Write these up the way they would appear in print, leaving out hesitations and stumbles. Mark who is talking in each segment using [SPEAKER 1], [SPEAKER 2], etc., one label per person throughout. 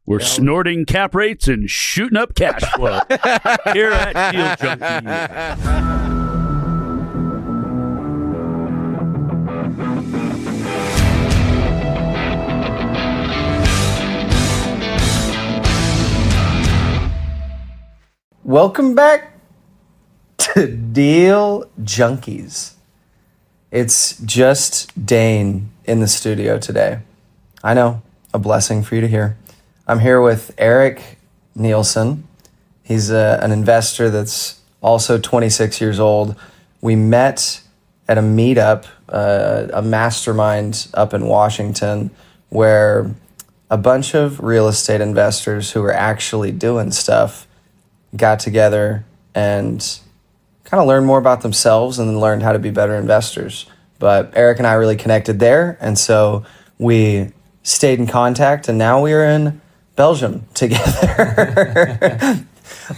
[SPEAKER 1] We're snorting cap rates and shooting up cash flow here at Deal Junkies.
[SPEAKER 2] Welcome back to Deal Junkies. It's just Dane in the studio today. I know, a blessing for you to hear. I'm here with Erik Nielson. He's an investor that's also 26 years old. We met at a meetup, a mastermind up in Washington, where a bunch of real estate investors who were actually doing stuff got together and kind of learned more about themselves and then learned how to be better investors. But Erik and I really connected there, and so we stayed in contact, and now we are in Belgium together.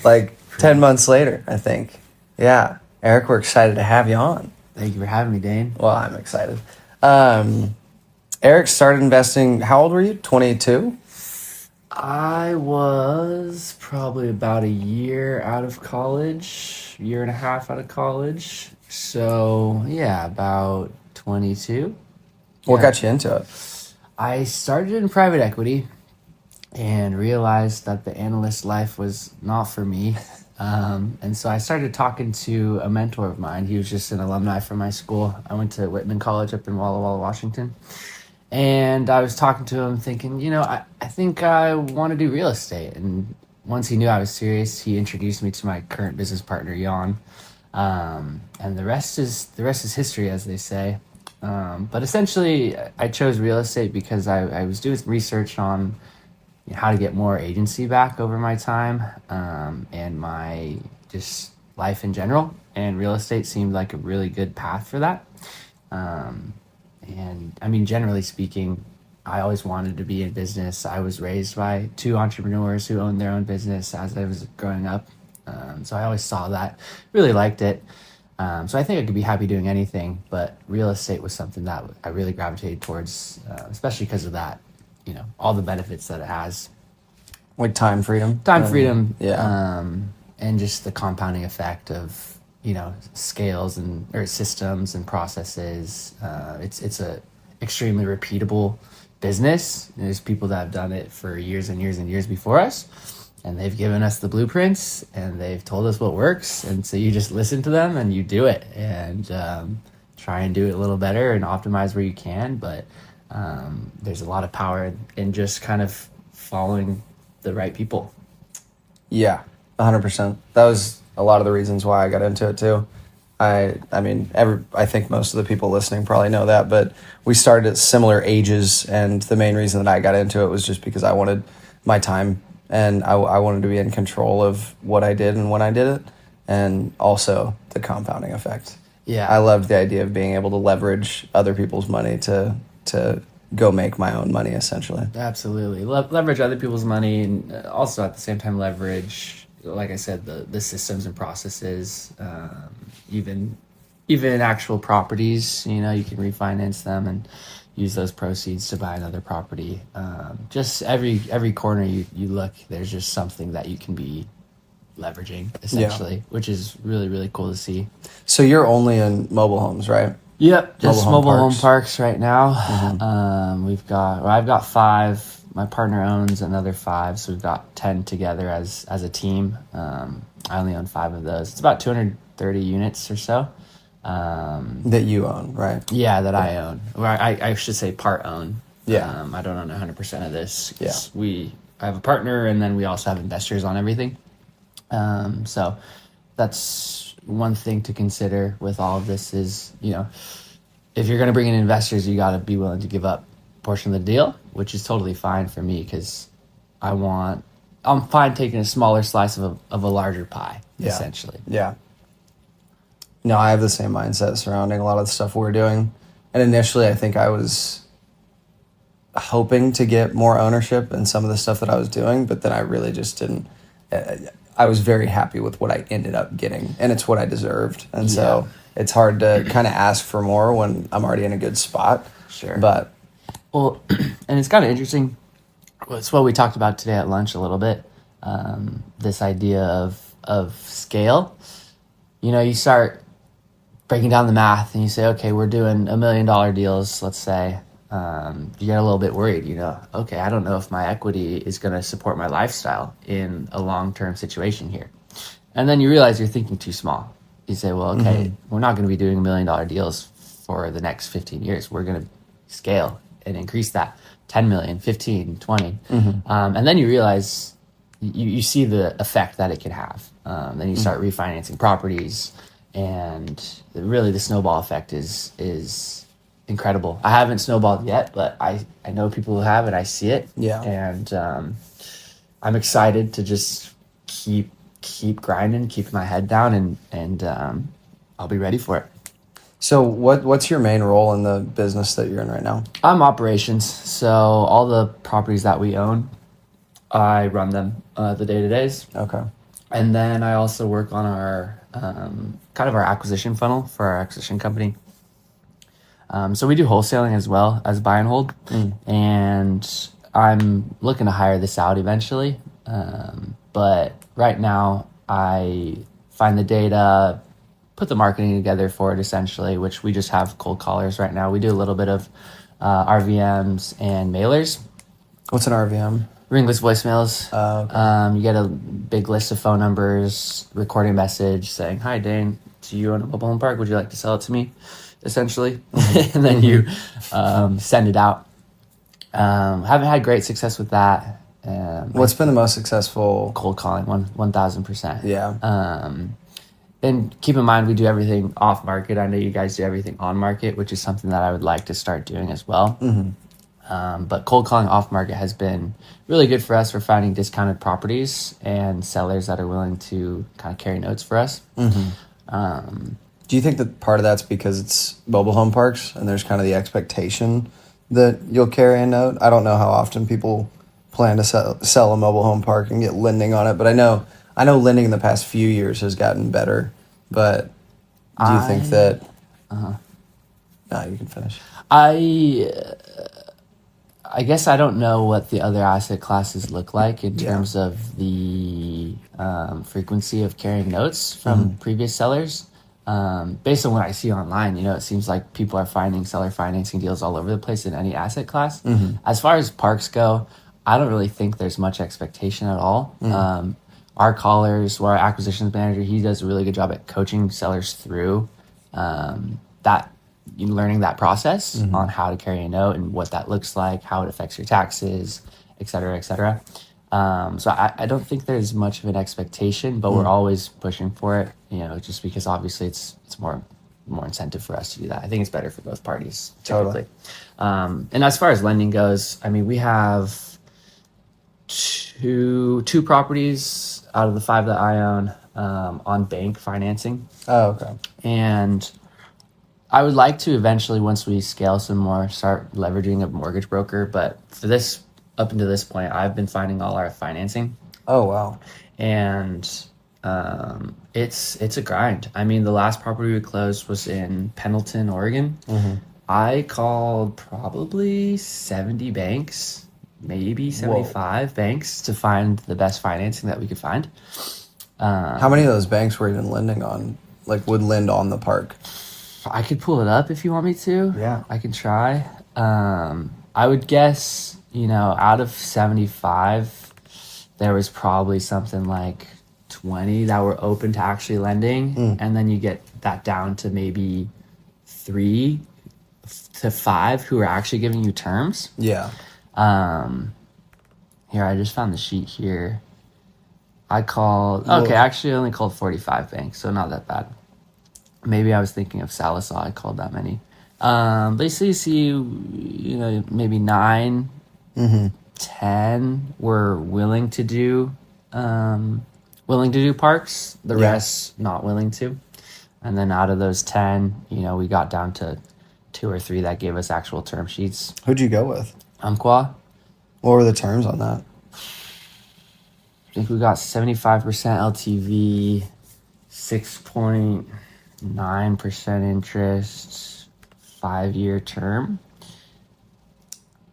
[SPEAKER 2] Like 10 months later, I think. Yeah. Erik, we're excited to have you on.
[SPEAKER 3] Thank you for having me, Dane.
[SPEAKER 2] Well, I'm excited. Erik started investing, how old were you? 22?
[SPEAKER 3] I was probably about a year out of college, year and a half out of college. So, yeah, about 22.
[SPEAKER 2] What got you into it?
[SPEAKER 3] I started in private equity and realized that the analyst life was not for me. And so I started talking to a mentor of mine. He was just an alumni from my school. I went to Whitman College up in Walla Walla, Washington. And I was talking to him thinking, I think I want to do real estate. And once he knew I was serious, he introduced me to my current business partner, Jan. And the rest is history, as they say. But essentially, I chose real estate because I was doing some research on how to get more agency back over my time and my just life in general. And real estate seemed like a really good path for that. And I mean, generally speaking, I always wanted to be in business. I was raised by two entrepreneurs who owned their own business as I was growing up. So I always saw that, really liked it. So I think I could be happy doing anything, but real estate was something that I really gravitated towards, especially because of that, all the benefits that it has.
[SPEAKER 2] Like time freedom?
[SPEAKER 3] Yeah. And just the compounding effect of, scales or systems and processes. It's a extremely repeatable business. There's people that have done it for years and years and years before us, and they've given us the blueprints and they've told us what works. And so you just listen to them and you do it and try and do it a little better and optimize where you can. But there's a lot of power in just kind of following the right people.
[SPEAKER 2] Yeah, 100%. That was a lot of the reasons why I got into it too. I think most of the people listening probably know that, but we started at similar ages, and the main reason that I got into it was just because I wanted my time, and I wanted to be in control of what I did and when I did it, and also the compounding effect.
[SPEAKER 3] Yeah.
[SPEAKER 2] I loved the idea of being able to leverage other people's money to go make my own money, essentially.
[SPEAKER 3] Absolutely. Leverage other people's money, and also at the same time leverage, like I said, the systems and processes, even actual properties. You can refinance them and use those proceeds to buy another property. Just every corner you look, there's just something that you can be leveraging, essentially, which is really, really cool to see.
[SPEAKER 2] So you're only in mobile homes, right?
[SPEAKER 3] Yep, just mobile home parks right now. Mm-hmm. I've got 5. My partner owns another 5, so we've got 10 together as a team. I only own 5 of those. It's about 230 units or so.
[SPEAKER 2] That you own, right?
[SPEAKER 3] Yeah, that I own. Or I should say part own.
[SPEAKER 2] Yeah.
[SPEAKER 3] I don't own 100% of this.
[SPEAKER 2] Yeah.
[SPEAKER 3] I have a partner, and then we also have investors on everything. So that's one thing to consider with all of this is, if you're going to bring in investors, you got to be willing to give up a portion of the deal, which is totally fine for me because I'm fine taking a smaller slice of a larger pie, essentially.
[SPEAKER 2] Yeah. No, I have the same mindset surrounding a lot of the stuff we're doing. And initially, I think I was hoping to get more ownership in some of the stuff that I was doing, but then I really just didn't. I was very happy with what I ended up getting, and it's what I deserved. And so it's hard to kind of ask for more when I'm already in a good spot.
[SPEAKER 3] Sure.
[SPEAKER 2] But
[SPEAKER 3] well, and it's kind of interesting it's what we talked about today at lunch a little bit. This idea of scale. You know, you start breaking down the math and you say, okay, we're doing $1 million deals, let's say. You get a little bit worried, you know, okay, I don't know if my equity is going to support my lifestyle in a long-term situation here. And then you realize you're thinking too small. You say, well, okay, we're not going to be doing $1 million deals for the next 15 years. We're going to scale and increase that 10 million, 15, 20. And then you realize you see the effect that it can have. Then you start refinancing properties, and really the snowball effect is incredible. I haven't snowballed yet, but I know people who have, and I see it.
[SPEAKER 2] Yeah.
[SPEAKER 3] And I'm excited to just keep grinding, keep my head down, and I'll be ready for it.
[SPEAKER 2] So what's your main role in the business that you're in right now?
[SPEAKER 3] I'm operations, so all the properties that we own, I run them the day-to-days.
[SPEAKER 2] Okay.
[SPEAKER 3] And then I also work on our kind of our acquisition funnel for our acquisition company. So we do wholesaling as well as buy and hold. And I'm looking to hire this out eventually. But right now I find the data, put the marketing together for it essentially, which we just have cold callers right now. We do a little bit of RVMs and mailers.
[SPEAKER 2] What's an RVM?
[SPEAKER 3] Ringless voicemails.
[SPEAKER 2] Okay.
[SPEAKER 3] You get a big list of phone numbers, recording a message saying, "Hi, Dane, do you own a mobile home park? Would you like to sell it to me?" Essentially. And then you send it out. Haven't had great success with that.
[SPEAKER 2] What's been the most successful?
[SPEAKER 3] Cold calling, 1,000%.
[SPEAKER 2] Yeah.
[SPEAKER 3] And keep in mind, we do everything off market. I know you guys do everything on market, which is something that I would like to start doing as well. But cold calling off market has been really good for us for finding discounted properties and sellers that are willing to kind of carry notes for us.
[SPEAKER 2] Do you think that part of that's because it's mobile home parks and there's kind of the expectation that you'll carry a note? I don't know how often people plan to sell a mobile home park and get lending on it, but I know lending in the past few years has gotten better. But do you think that? No, you can finish.
[SPEAKER 3] I guess I don't know what the other asset classes look like in terms of the frequency of carrying notes from previous sellers. Based on what I see online, you know, it seems like people are finding seller financing deals all over the place in any asset class. As far as parks go, I don't really think there's much expectation at all. Our callers, our acquisitions manager, he does a really good job at coaching sellers through learning that process on how to carry a note and what that looks like, how it affects your taxes, et cetera, et cetera. So I don't think there's much of an expectation, but we're always pushing for it, you know, just because obviously it's more incentive for us to do that. I think it's better for both parties, typically. Totally. And as far as lending goes, I mean, we have two properties out of the 5 that I own on bank financing.
[SPEAKER 2] Oh, okay.
[SPEAKER 3] And I would like to eventually, once we scale some more, start leveraging a mortgage broker. But for this, up until this point, I've been finding all our financing.
[SPEAKER 2] Oh, wow.
[SPEAKER 3] And it's a grind. I mean, the last property we closed was in Pendleton, Oregon. I called probably 70 banks, maybe 75 banks to find the best financing that we could find.
[SPEAKER 2] How many of those banks were even lending on, like would lend on the park?
[SPEAKER 3] I could pull it up if you want me to.
[SPEAKER 2] Yeah.
[SPEAKER 3] I can try. I would guess, you know, out of 75, there was probably something like 20 that were open to actually lending. And then you get that down to maybe 3 to 5 who are actually giving you terms.
[SPEAKER 2] Yeah.
[SPEAKER 3] Here, I just found the sheet here. Actually I only called 45 banks, so not that bad. Maybe I was thinking of Sallisaw. I called that many. Basically, you see, you know, maybe 9, 10 were willing to do parks. The rest not willing to. And then out of those 10, you know, we got down to 2 or 3 that gave us actual term sheets.
[SPEAKER 2] Who'd you go with?
[SPEAKER 3] Umpqua.
[SPEAKER 2] What were the terms on that?
[SPEAKER 3] I think we got 75% LTV, 6.9% interest, 5-year term.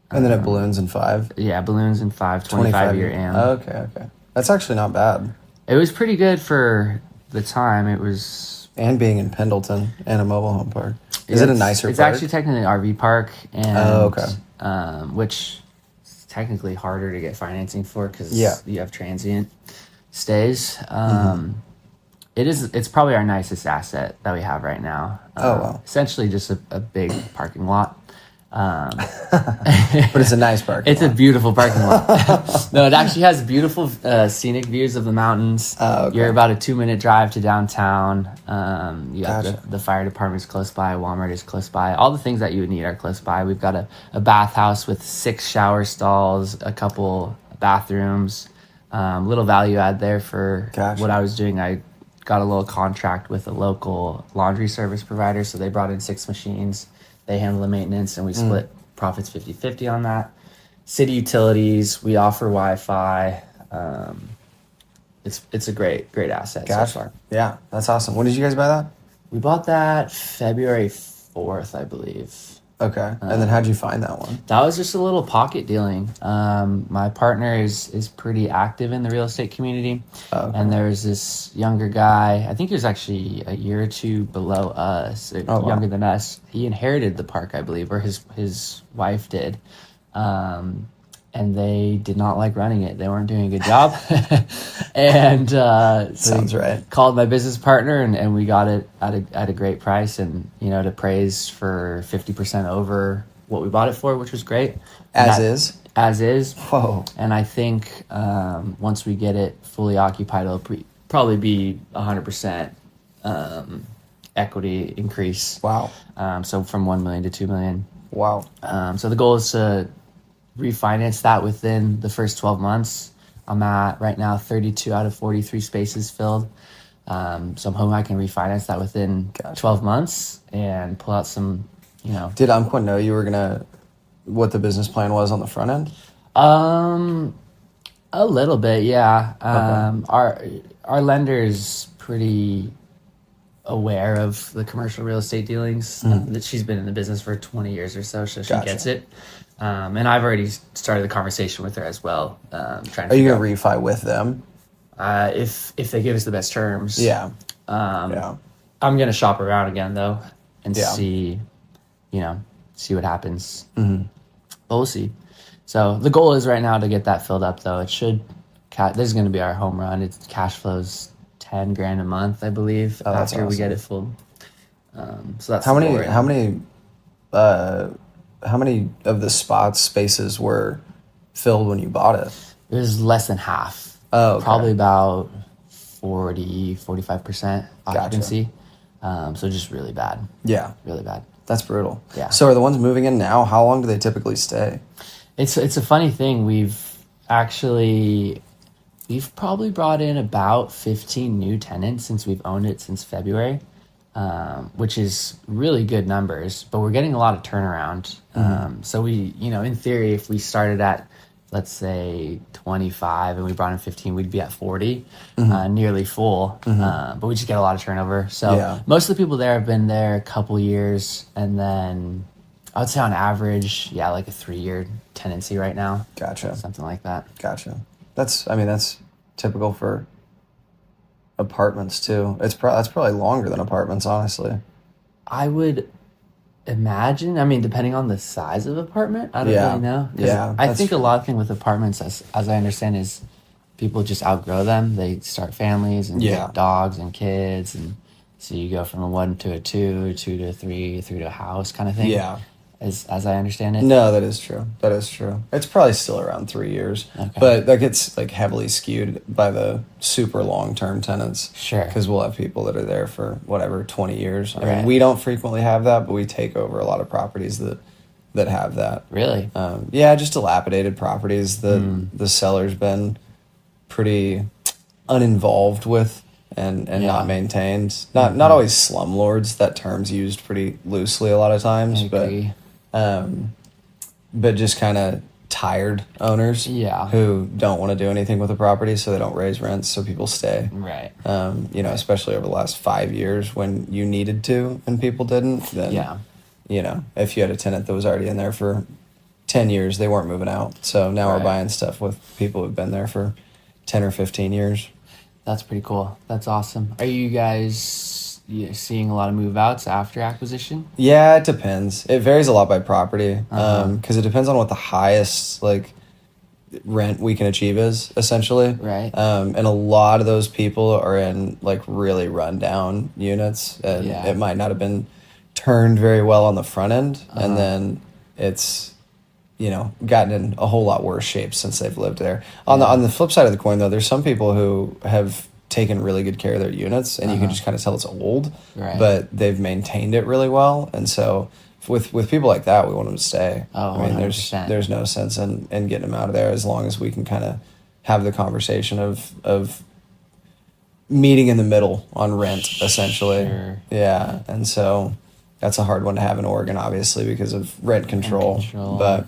[SPEAKER 2] And then it balloons in 5?
[SPEAKER 3] Yeah, balloons in 5, 25-year am.
[SPEAKER 2] Okay. That's actually not bad.
[SPEAKER 3] It was pretty good for the time. It was...
[SPEAKER 2] And being in Pendleton and a mobile home park. Is it a nicer
[SPEAKER 3] It's
[SPEAKER 2] park?
[SPEAKER 3] actually technically an RV park. And,
[SPEAKER 2] okay.
[SPEAKER 3] Which is technically harder to get financing for because you have transient stays. It's probably our nicest asset that we have right now.
[SPEAKER 2] Wow.
[SPEAKER 3] Essentially just a big parking lot.
[SPEAKER 2] But it's a nice parking
[SPEAKER 3] It's
[SPEAKER 2] lot.
[SPEAKER 3] a beautiful parking lot. No, it actually has beautiful scenic views of the mountains.
[SPEAKER 2] Okay.
[SPEAKER 3] You're about a 2-minute drive to downtown. You
[SPEAKER 2] Gotcha.
[SPEAKER 3] have the fire department's close by, Walmart is close by. All the things that you would need are close by. We've got a bathhouse with 6 shower stalls, a couple bathrooms, little value add there for
[SPEAKER 2] Gotcha.
[SPEAKER 3] what I was doing. I got a little contract with a local laundry service provider, so they brought in 6 machines. They handle the maintenance, and we split profits 50-50 on that. City utilities, we offer Wi-Fi. It's a great asset so far.
[SPEAKER 2] Yeah, that's awesome. When did you guys buy that?
[SPEAKER 3] We bought that February 4th, I believe.
[SPEAKER 2] Okay. And then how'd you find that one?
[SPEAKER 3] That was just a little pocket dealing. My partner is pretty active in the real estate community.
[SPEAKER 2] Okay.
[SPEAKER 3] And there was this younger guy, I think he was actually a year or two below us, younger than us. He inherited the park, I believe, or his wife did. And they did not like running it. They weren't doing a good job. And so
[SPEAKER 2] Sounds right.
[SPEAKER 3] Called my business partner, and we got it at a great price, and to praise for 50% over what we bought it for, which was great.
[SPEAKER 2] As is?
[SPEAKER 3] Whoa. And I think once we get it fully occupied, it'll probably be 100% equity increase.
[SPEAKER 2] Wow.
[SPEAKER 3] So from 1 million to 2 million.
[SPEAKER 2] Wow.
[SPEAKER 3] So the goal is to refinance that within the first 12 months. I'm at right now 32 out of 43 spaces filled. So I'm hoping I can refinance that within 12 months and pull out some,
[SPEAKER 2] Did Umpqua know you were what the business plan was on the front end?
[SPEAKER 3] A little bit, yeah.
[SPEAKER 2] Okay.
[SPEAKER 3] Our lender's pretty aware of the commercial real estate dealings. That she's been in the business for 20 years or so she gets it. And I've already started the conversation with her as well. Are
[SPEAKER 2] you going to refi with them?
[SPEAKER 3] If they give us the best terms.
[SPEAKER 2] Yeah.
[SPEAKER 3] I'm going to shop around again, though, and see what happens. Mm-hmm. But we'll see. So the goal is right now to get that filled up, though. It should, this is going to be our home run. It's cash flows $10,000 a month, I believe, after we get it full. So that's
[SPEAKER 2] how many of the spaces were filled when you bought it?
[SPEAKER 3] It was less than half.
[SPEAKER 2] Oh, okay.
[SPEAKER 3] Probably about 45% occupancy.
[SPEAKER 2] Gotcha.
[SPEAKER 3] So just really bad.
[SPEAKER 2] Yeah.
[SPEAKER 3] Really bad.
[SPEAKER 2] That's brutal.
[SPEAKER 3] Yeah.
[SPEAKER 2] So are the ones moving in now, how long do they typically stay?
[SPEAKER 3] It's a funny thing. We've probably brought in about 15 new tenants since we've owned it since February. Which is really good numbers, but we're getting a lot of turnaround. So we, in theory, if we started at, let's say 25 and we brought in 15, we'd be at 40, nearly full. But we just get a lot of turnover. So most of the people there have been there a couple years, and then I would say on average, like a 3-year tenancy right now.
[SPEAKER 2] Gotcha.
[SPEAKER 3] Something like that.
[SPEAKER 2] Gotcha. That's typical for apartments too. That's probably longer than apartments, honestly.
[SPEAKER 3] I would imagine. Depending on the size of apartment, I don't really know.
[SPEAKER 2] Yeah,
[SPEAKER 3] I think a lot of thing with apartments, as I understand, is people just outgrow them. They start families and get dogs and kids, and so you go from a 1 to a 2, 2 to a 3, 3 to a house kind of thing.
[SPEAKER 2] Yeah.
[SPEAKER 3] As I understand it.
[SPEAKER 2] No, that is true. It's probably still around 3 years.
[SPEAKER 3] Okay.
[SPEAKER 2] But that gets heavily skewed by the super long-term tenants.
[SPEAKER 3] Sure.
[SPEAKER 2] Because we'll have people that are there for 20 years. I
[SPEAKER 3] Right.
[SPEAKER 2] mean, we don't frequently have that, but we take over a lot of properties that have that.
[SPEAKER 3] Really?
[SPEAKER 2] Just dilapidated properties that the seller's been pretty uninvolved with and not maintained. Not always slumlords. That term's used pretty loosely a lot of times.
[SPEAKER 3] I agree.
[SPEAKER 2] But just kind of tired owners who don't want to do anything with the property, so they don't raise rents, so people stay.
[SPEAKER 3] Right.
[SPEAKER 2] Especially over the last 5 years when you needed to and people didn't, then, if you had a tenant that was already in there for 10 years, they weren't moving out. So now
[SPEAKER 3] Right.
[SPEAKER 2] we're buying stuff with people who've been there for 10 or 15 years.
[SPEAKER 3] That's pretty cool. That's awesome. Are you guys seeing a lot of move outs after acquisition?
[SPEAKER 2] Yeah, it depends. It varies a lot by property
[SPEAKER 3] Uh-huh.
[SPEAKER 2] because it depends on what the highest like rent we can achieve is, essentially.
[SPEAKER 3] Right.
[SPEAKER 2] And a lot of those people are in like really rundown units, and
[SPEAKER 3] Yeah.
[SPEAKER 2] it might not have been turned very well on the front end,
[SPEAKER 3] Uh-huh.
[SPEAKER 2] and then it's gotten in a whole lot worse shape since they've lived there. On the flip side of the coin, though, there's some people who have taken really good care of their units, and you can just kind of tell it's old,
[SPEAKER 3] Right.
[SPEAKER 2] but they've maintained it really well. And so with people like that, we want them to stay.
[SPEAKER 3] Oh,
[SPEAKER 2] I mean,
[SPEAKER 3] 100%.
[SPEAKER 2] there's no sense in getting them out of there as long as we can kind of have the conversation of meeting in the middle on rent, essentially.
[SPEAKER 3] Sure.
[SPEAKER 2] Yeah, and so that's a hard one to have in Oregon, obviously, because of rent control. But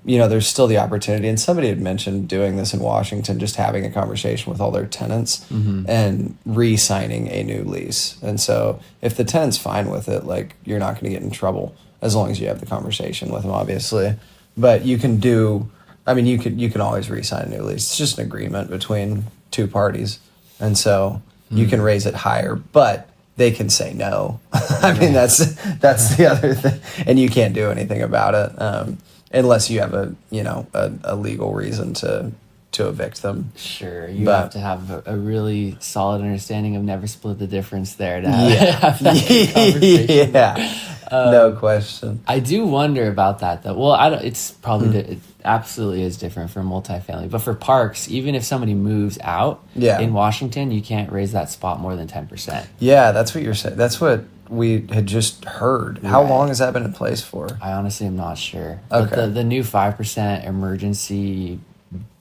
[SPEAKER 2] there's still the opportunity. And somebody had mentioned doing this in Washington, just having a conversation with all their tenants and re-signing a new lease. And so if the tenant's fine with it, like, you're not going to get in trouble as long as you have the conversation with them, obviously. But you can you can always re-sign a new lease. It's just an agreement between two parties. And so you can raise it higher, but they can say no. I mean, that's the other thing. And you can't do anything about it. Unless you have a legal reason to evict them.
[SPEAKER 3] Sure, you have to have a really solid understanding of never split the difference there to have, have that conversation.
[SPEAKER 2] Yeah, no question.
[SPEAKER 3] I do wonder about that though. Well, it's probably it absolutely is different for multifamily, but for parks, even if somebody moves out in Washington, you can't raise that spot more than 10%.
[SPEAKER 2] Yeah, that's what you're saying. That's what we had just heard. How long has that been in place for?
[SPEAKER 3] I honestly am not sure.
[SPEAKER 2] Okay.
[SPEAKER 3] But the new 5% emergency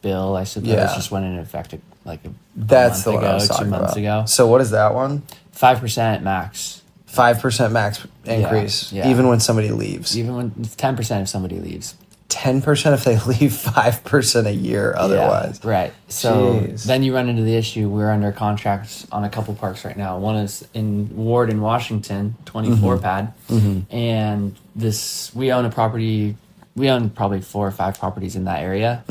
[SPEAKER 3] bill, I suppose, just went into effect like
[SPEAKER 2] That's
[SPEAKER 3] month
[SPEAKER 2] the one
[SPEAKER 3] ago,
[SPEAKER 2] I was talking
[SPEAKER 3] 2 months
[SPEAKER 2] about.
[SPEAKER 3] ago.
[SPEAKER 2] So what is that one?
[SPEAKER 3] 5% max.
[SPEAKER 2] 5% max increase,
[SPEAKER 3] Yeah.
[SPEAKER 2] even when somebody leaves.
[SPEAKER 3] Even when 10% if somebody leaves.
[SPEAKER 2] 10% if they leave, 5% a year otherwise.
[SPEAKER 3] Yeah, right. So
[SPEAKER 2] Jeez.
[SPEAKER 3] then you run into the issue. We're under contracts on a couple parks right now. One is in Ward in Washington, 24 pad. And we own a property. We own probably 4 or 5 properties in that area.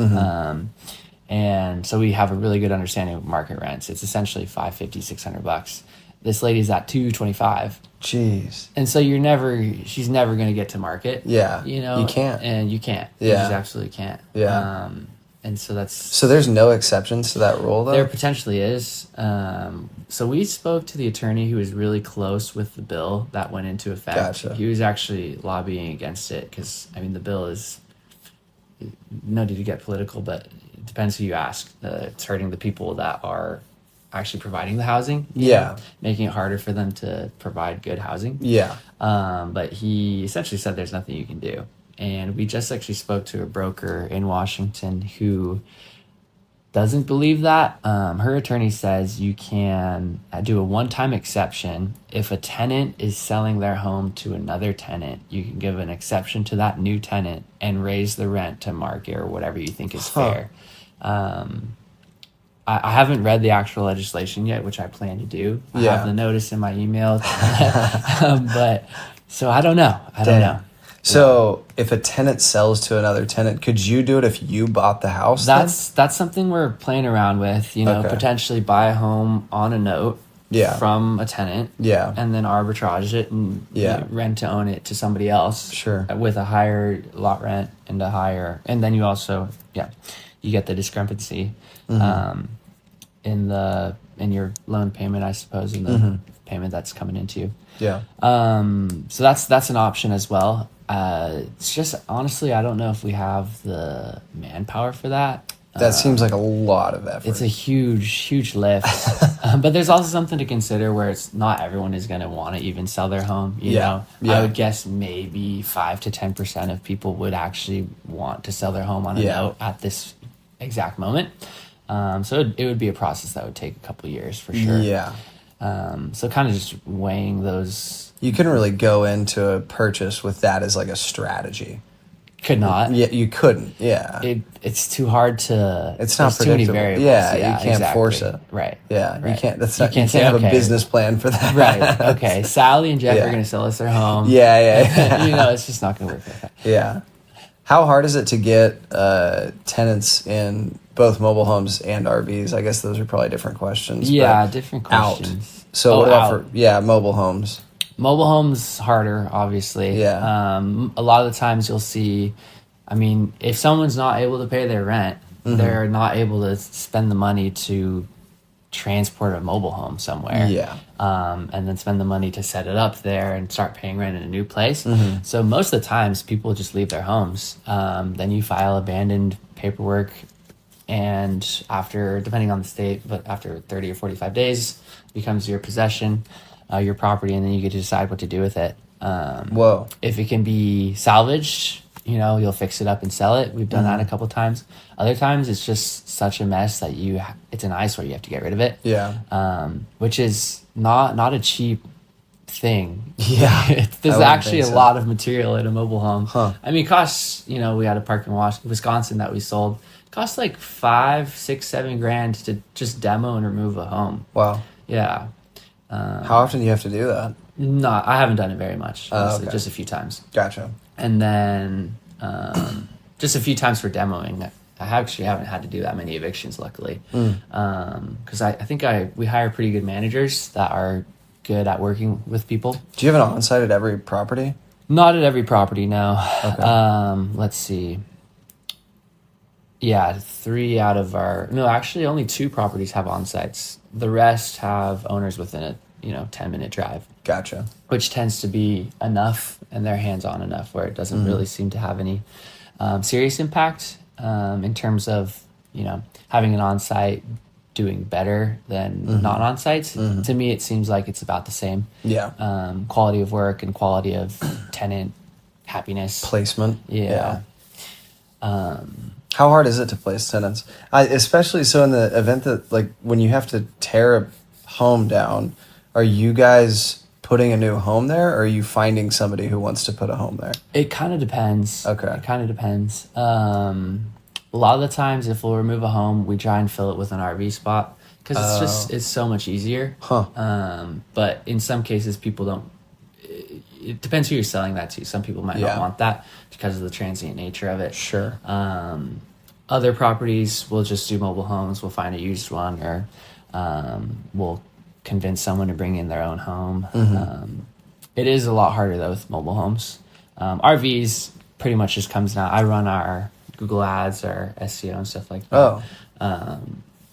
[SPEAKER 3] And so we have a really good understanding of market rents. It's essentially $550, $600. This lady's at $225.
[SPEAKER 2] Jeez.
[SPEAKER 3] And so she's never going to get to market.
[SPEAKER 2] Yeah.
[SPEAKER 3] You
[SPEAKER 2] can't.
[SPEAKER 3] And you can't.
[SPEAKER 2] Yeah.
[SPEAKER 3] You just absolutely can't.
[SPEAKER 2] Yeah.
[SPEAKER 3] And so that's...
[SPEAKER 2] So there's no exceptions to that rule, though?
[SPEAKER 3] There potentially is. So we spoke to the attorney who was really close with the bill that went into effect.
[SPEAKER 2] Gotcha.
[SPEAKER 3] He was actually lobbying against it because, the bill is... No need to get political, but it depends who you ask. It's hurting the people that are actually providing the housing. Making it harder for them to provide good housing.
[SPEAKER 2] Yeah.
[SPEAKER 3] But he essentially said there's nothing you can do. And we just actually spoke to a broker in Washington who doesn't believe that. Her attorney says you can do a one-time exception. If a tenant is selling their home to another tenant, you can give an exception to that new tenant and raise the rent to market or whatever you think is fair. I haven't read the actual legislation yet, which I plan to do. I have the notice in my email. But so I don't know. I don't know.
[SPEAKER 2] So if a tenant sells to another tenant, could you do it if you bought the house?
[SPEAKER 3] That's something we're playing around with, potentially buy a home on a note from a tenant.
[SPEAKER 2] Yeah.
[SPEAKER 3] And then arbitrage it and rent to own it to somebody else.
[SPEAKER 2] Sure.
[SPEAKER 3] With a higher lot rent and then you also, you get the discrepancy in your loan payment, I suppose, in the payment that's coming into you.
[SPEAKER 2] Yeah.
[SPEAKER 3] So that's an option as well. It's just, honestly, I don't know if we have the manpower for that.
[SPEAKER 2] That seems like a lot of effort.
[SPEAKER 3] It's a huge lift. But there's also something to consider where it's not everyone is going to want to even sell their home. You know, I would guess maybe 5 to 10% of people would actually want to sell their home on a note at this exact moment. So it would be a process that would take a couple of years for sure.
[SPEAKER 2] Yeah.
[SPEAKER 3] So kind of just weighing those.
[SPEAKER 2] You couldn't really go into a purchase with that as like a strategy.
[SPEAKER 3] Could not.
[SPEAKER 2] Yeah, you couldn't. Yeah.
[SPEAKER 3] It's too hard to.
[SPEAKER 2] It's not
[SPEAKER 3] too many
[SPEAKER 2] predictable.
[SPEAKER 3] variables.
[SPEAKER 2] Yeah, you can't force it.
[SPEAKER 3] Right.
[SPEAKER 2] Yeah,
[SPEAKER 3] right.
[SPEAKER 2] you can't. That's
[SPEAKER 3] You
[SPEAKER 2] not.
[SPEAKER 3] can't
[SPEAKER 2] You
[SPEAKER 3] say,
[SPEAKER 2] can't have
[SPEAKER 3] okay,
[SPEAKER 2] a business plan for that.
[SPEAKER 3] Right. Okay. Sally and Jeff are going to sell us their home.
[SPEAKER 2] Yeah.
[SPEAKER 3] It's just not going to work like that.
[SPEAKER 2] Yeah. How hard is it to get tenants in both mobile homes and RVs? I guess those are probably different questions.
[SPEAKER 3] Yeah, different questions.
[SPEAKER 2] So what about mobile homes?
[SPEAKER 3] Mobile homes harder, obviously.
[SPEAKER 2] Yeah.
[SPEAKER 3] A lot of the times you'll see, I mean, if someone's not able to pay their rent, they're not able to spend the money to transport a mobile home somewhere.
[SPEAKER 2] Yeah.
[SPEAKER 3] And then spend the money to set it up there and start paying rent in a new place. So most of the times people just leave their homes. Then you file abandoned paperwork, and after, depending on the state, but after 30 or 45 days, it becomes your possession, your property, and then you get to decide what to do with it.
[SPEAKER 2] Whoa.
[SPEAKER 3] If it can be salvaged, you'll fix it up and sell it. We've done that a couple times. Other times it's just such a mess that it's an eyesore. You have to get rid of it.
[SPEAKER 2] Yeah.
[SPEAKER 3] Which is not a cheap thing.
[SPEAKER 2] Yeah.
[SPEAKER 3] There's
[SPEAKER 2] I
[SPEAKER 3] actually
[SPEAKER 2] wouldn't
[SPEAKER 3] a
[SPEAKER 2] think so.
[SPEAKER 3] lot of material in a mobile home.
[SPEAKER 2] Huh.
[SPEAKER 3] I mean, it costs, we had a park in Wisconsin that we sold. It costs like $5, $6, $7 to just demo and remove a home.
[SPEAKER 2] Wow.
[SPEAKER 3] Yeah.
[SPEAKER 2] How often do you have to do that?
[SPEAKER 3] I haven't done it very much. Honestly,
[SPEAKER 2] okay.
[SPEAKER 3] Just a few times.
[SPEAKER 2] Gotcha.
[SPEAKER 3] And then just a few times for demoing. I actually haven't had to do that many evictions, luckily. Because I think we hire pretty good managers that are good at working with people.
[SPEAKER 2] Do you have an on-site at every property?
[SPEAKER 3] Not at every property, no.
[SPEAKER 2] Okay.
[SPEAKER 3] Let's see. Yeah, 3 out of actually only 2 properties have on-sites. The rest have owners within a 10-minute drive.
[SPEAKER 2] Gotcha.
[SPEAKER 3] Which tends to be enough, and they're hands-on enough where it doesn't really seem to have any serious impact in terms of having an on-site doing better than not on-sites. To me, it seems like it's about the same.
[SPEAKER 2] Yeah.
[SPEAKER 3] Quality of work and quality of tenant happiness.
[SPEAKER 2] Placement.
[SPEAKER 3] Yeah.
[SPEAKER 2] How hard is it to place tenants? Especially so in the event that, like, when you have to tear a home down, are you guys putting a new home there, or are you finding somebody who wants to put a home there?
[SPEAKER 3] It kind of depends.
[SPEAKER 2] Okay.
[SPEAKER 3] It kind of depends. A lot of the times, if we'll remove a home, we try and fill it with an RV spot because it's so much easier.
[SPEAKER 2] Huh.
[SPEAKER 3] But in some cases, people don't. It depends who you're selling that to. Some people might not want that because of the transient nature of it.
[SPEAKER 2] Sure.
[SPEAKER 3] Other properties, we'll just do mobile homes. We'll find a used one, or we'll convince someone to bring in their own home. It is a lot harder though with mobile homes. RVs pretty much just comes down. I run our Google ads, our SEO and stuff like that.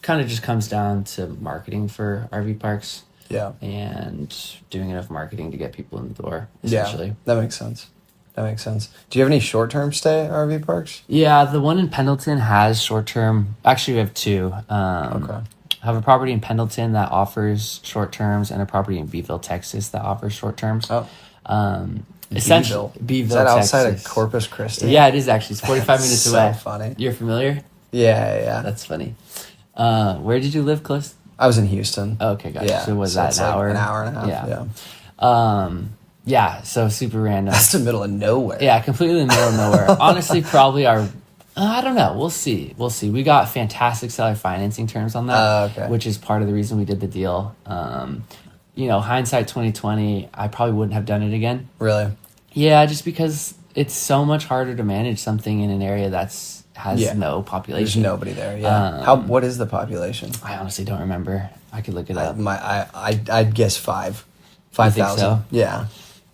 [SPEAKER 3] Kind of just comes down to marketing for RV parks.
[SPEAKER 2] Yeah.
[SPEAKER 3] And doing enough marketing to get people in the door, essentially.
[SPEAKER 2] Yeah, that makes sense. Do you have any short-term stay RV parks?
[SPEAKER 3] Yeah, the one in Pendleton has short-term. Actually, we have 2.
[SPEAKER 2] Okay.
[SPEAKER 3] I have a property in Pendleton that offers short terms, and a property in Beeville, Texas that offers short terms. Essentially, Beeville,
[SPEAKER 2] is that outside
[SPEAKER 3] Texas.
[SPEAKER 2] of Corpus Christi?
[SPEAKER 3] Yeah, it is actually. It's 45 minutes
[SPEAKER 2] so
[SPEAKER 3] away.
[SPEAKER 2] Funny.
[SPEAKER 3] You're familiar?
[SPEAKER 2] Yeah.
[SPEAKER 3] That's funny. Where did you live, close?
[SPEAKER 2] I was in Houston.
[SPEAKER 3] Okay, gotcha.
[SPEAKER 2] Yeah.
[SPEAKER 3] So was that
[SPEAKER 2] it's
[SPEAKER 3] an hour?
[SPEAKER 2] Like an hour and a half.
[SPEAKER 3] Yeah. Yeah, so super random.
[SPEAKER 2] That's the middle of nowhere.
[SPEAKER 3] Yeah, completely in the middle of nowhere. Honestly, probably I don't know. We'll see. We got fantastic seller financing terms on that,
[SPEAKER 2] okay.
[SPEAKER 3] which is part of the reason we did the deal. Hindsight 2020, I probably wouldn't have done it again.
[SPEAKER 2] Really?
[SPEAKER 3] Yeah, just because it's so much harder to manage something in an area has no population.
[SPEAKER 2] There's nobody there. Yeah. What is the population?
[SPEAKER 3] I honestly don't remember. I could look it up.
[SPEAKER 2] I'd guess 5,000.
[SPEAKER 3] so?
[SPEAKER 2] Yeah.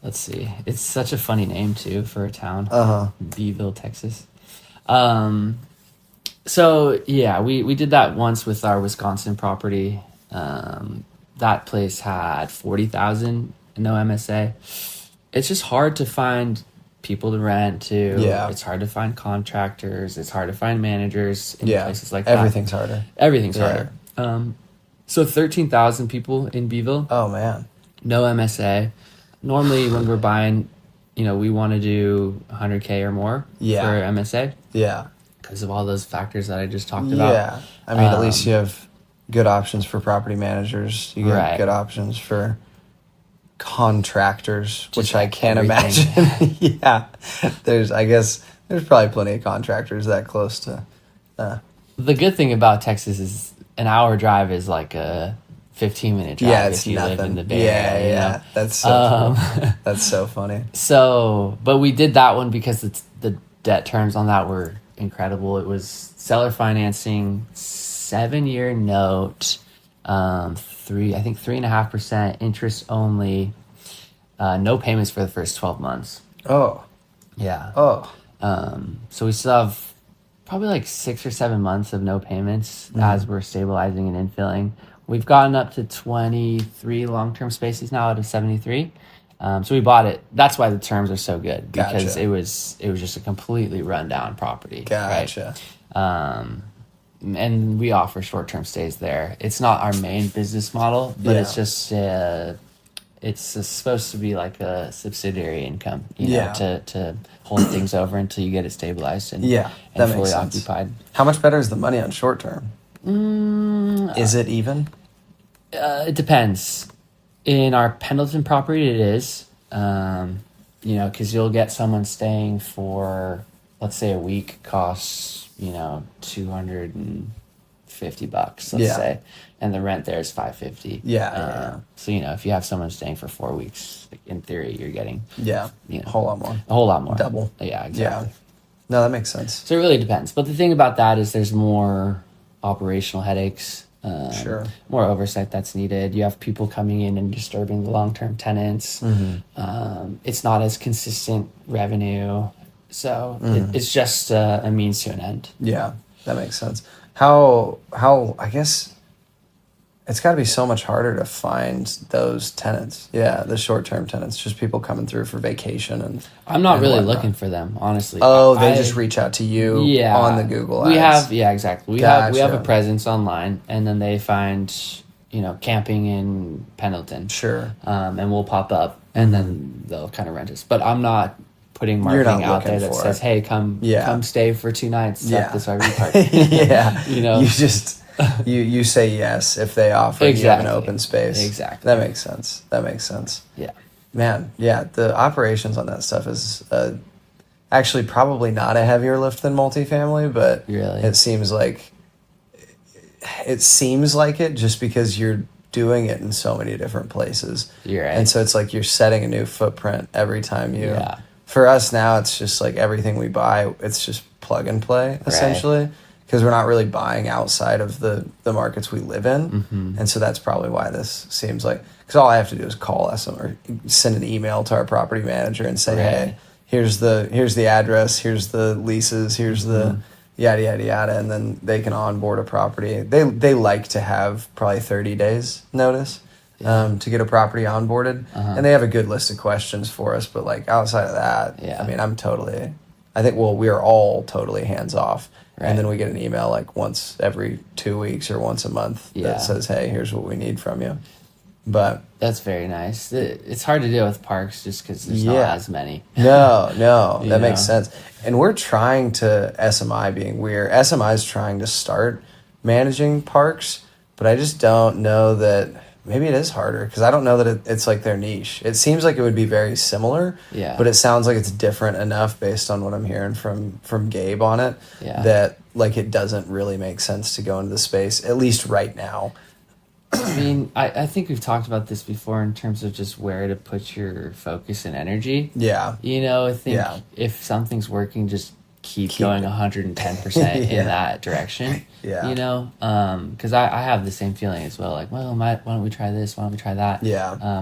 [SPEAKER 3] Let's see. It's such a funny name too for a town. Beeville, Texas. So yeah, we did that once with our Wisconsin property. That place had 40,000, no MSA. It's just hard to find people to rent to.
[SPEAKER 2] Yeah.
[SPEAKER 3] It's hard to find contractors. It's hard to find managers in places like that.
[SPEAKER 2] Everything's harder.
[SPEAKER 3] Everything's harder. So 13,000 people in Beeville.
[SPEAKER 2] Oh man.
[SPEAKER 3] No MSA. Normally when we're buying, we want to do 100K or more for MSA.
[SPEAKER 2] Yeah.
[SPEAKER 3] Because of all those factors that I just talked about.
[SPEAKER 2] Yeah. I mean, at least you have good options for property managers. You get good options for contractors, which I can't imagine. Yeah. There's probably plenty of contractors that close to.
[SPEAKER 3] The good thing about Texas is an hour drive is like a 15-minute drive if you live in the Bay Area.
[SPEAKER 2] Yeah. That's so funny. That's so funny.
[SPEAKER 3] So, but we did that one because it's the debt terms on that were incredible. It was seller financing, 7-year note, 3.5% interest only, no payments for the first 12 months.
[SPEAKER 2] Oh.
[SPEAKER 3] Yeah.
[SPEAKER 2] Oh.
[SPEAKER 3] So we still have probably like 6 or 7 months of no payments as we're stabilizing and infilling. We've gotten up to 23 long-term spaces now out of 73. So we bought it. That's why the terms are so good, because
[SPEAKER 2] Gotcha.
[SPEAKER 3] it was just a completely rundown property.
[SPEAKER 2] Gotcha.
[SPEAKER 3] Right? And we offer short-term stays there. It's not our main business model, but it's just it's supposed to be like a subsidiary income, you know, to hold things over until you get it stabilized and fully occupied.
[SPEAKER 2] How much better is the money on short term? Is it even?
[SPEAKER 3] It depends. In our Pendleton property, it is. You know, because you'll get someone staying for, let's say, a week costs, you know, $250, let's say, and the rent there is $550. So you know, if you have someone staying for 4 weeks, in theory, you're getting you know,
[SPEAKER 2] a whole lot more.
[SPEAKER 3] A whole lot more.
[SPEAKER 2] Double.
[SPEAKER 3] Yeah, exactly.
[SPEAKER 2] Yeah. No, that makes sense.
[SPEAKER 3] So it really depends. But the thing about that is there's more operational headaches. More oversight that's needed. You have people coming in and disturbing the long-term tenants. It's not as consistent revenue. So it's just a means to an end.
[SPEAKER 2] Yeah, that makes sense. How I guess it's got to be so much harder to find those tenants. Yeah, the short-term tenants, just people coming through for vacation and.
[SPEAKER 3] I'm not really looking for them, honestly.
[SPEAKER 2] Oh, they just reach out to you on the Google ads.
[SPEAKER 3] We have exactly. We have a presence online, and then they find, you know, camping in Pendleton.
[SPEAKER 2] Sure.
[SPEAKER 3] And we'll pop up, and then they'll kind of rent us. But I'm not putting marketing out there that says, "Hey, come stay for 2 nights at this RV park."
[SPEAKER 2] You know, you just. You say yes if they offer you an open space.
[SPEAKER 3] Exactly.
[SPEAKER 2] That makes sense.
[SPEAKER 3] Yeah.
[SPEAKER 2] Man, yeah, the operations on that stuff is actually probably not a heavier lift than multifamily, but
[SPEAKER 3] really?
[SPEAKER 2] it seems like it just because you're doing it in so many different places.
[SPEAKER 3] You're right.
[SPEAKER 2] And so it's like you're setting a new footprint every time you. For us now, it's just like everything we buy, it's just plug and play essentially. Because we're not really buying outside of the markets we live in. And so that's probably why this seems like, because all I have to do is call us or send an email to our property manager and say, hey, here's the address, here's the leases, here's the yada, yada, yada. And then they can onboard a property. They like to have probably 30 days notice to get a property onboarded. And they have a good list of questions for us. But like outside of that, I mean, we are all totally hands off. And then we get an email like once every 2 weeks or once a month that says, hey, here's what we need from you. But
[SPEAKER 3] that's very nice. It's hard to deal with parks just because there's not as many.
[SPEAKER 2] No, that makes sense. And we're trying to, SMI being weird, SMI is trying to start managing parks, but I just don't know that. Maybe it is harder because I don't know that it's like their niche. It seems like it would be very similar, but it sounds like it's different enough based on what I'm hearing from Gabe on it that like it doesn't really make sense to go into the space, at least right now.
[SPEAKER 3] I mean, I think we've talked about this before in terms of just where to put your focus and energy. Yeah. You know, I think if something's working, just keep going 110% in that direction. You know, because I have the same feeling as well. Like, well, why don't we try this? Why don't we try that?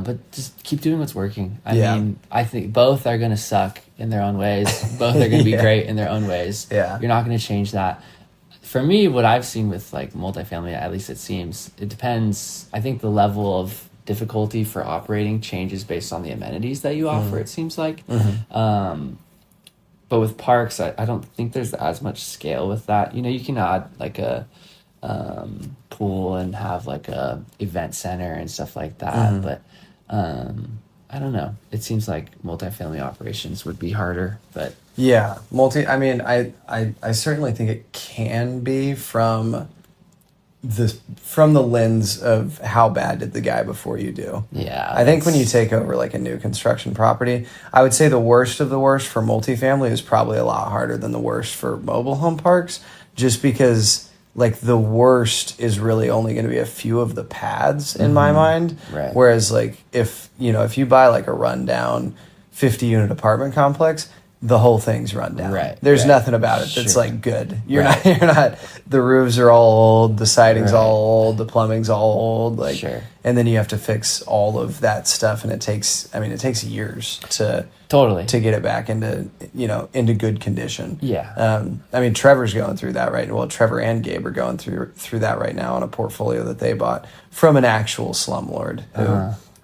[SPEAKER 3] But just keep doing what's working. I mean, I think both are going to suck in their own ways. Both are going to be great in their own ways. You're not going to change that. For me, what I've seen with like multifamily, at least it depends. I think the level of difficulty for operating changes based on the amenities that you offer, it seems like. But with parks, I don't think there's as much scale with that. You know, you can add like a pool and have like a event center and stuff like that. But I don't know. It seems like multifamily operations would be harder. But
[SPEAKER 2] I mean, I certainly think it can be from the lens of how bad did the guy before you do. I think when you take over like a new construction property, I would say the worst of the worst for multifamily is probably a lot harder than the worst for mobile home parks, just because like the worst is really only going to be a few of the pads in my mind. Whereas like if you buy like a rundown 50 unit apartment complex, the whole thing's run down.
[SPEAKER 3] Right,
[SPEAKER 2] There's
[SPEAKER 3] right.
[SPEAKER 2] nothing about it that's
[SPEAKER 3] Sure.
[SPEAKER 2] like good. You're
[SPEAKER 3] Right.
[SPEAKER 2] not, the roofs are all old, the siding's
[SPEAKER 3] Right.
[SPEAKER 2] all old, the plumbing's all old. Like,
[SPEAKER 3] Sure.
[SPEAKER 2] and then you have to fix all of that stuff. And it takes years
[SPEAKER 3] Totally.
[SPEAKER 2] to get it back into good condition.
[SPEAKER 3] Yeah.
[SPEAKER 2] Trevor's going through that right. Well, Trevor and Gabe are going through that right now on a portfolio that they bought from an actual slumlord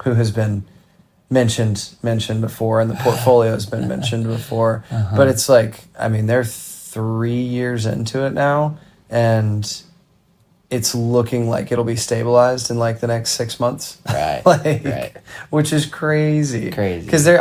[SPEAKER 2] who has been mentioned before, and the portfolio has been mentioned before. But it's like, they're 3 years into it now, and it's looking like it'll be stabilized in like the next 6 months.
[SPEAKER 3] Right.
[SPEAKER 2] Right. Which is crazy. Because they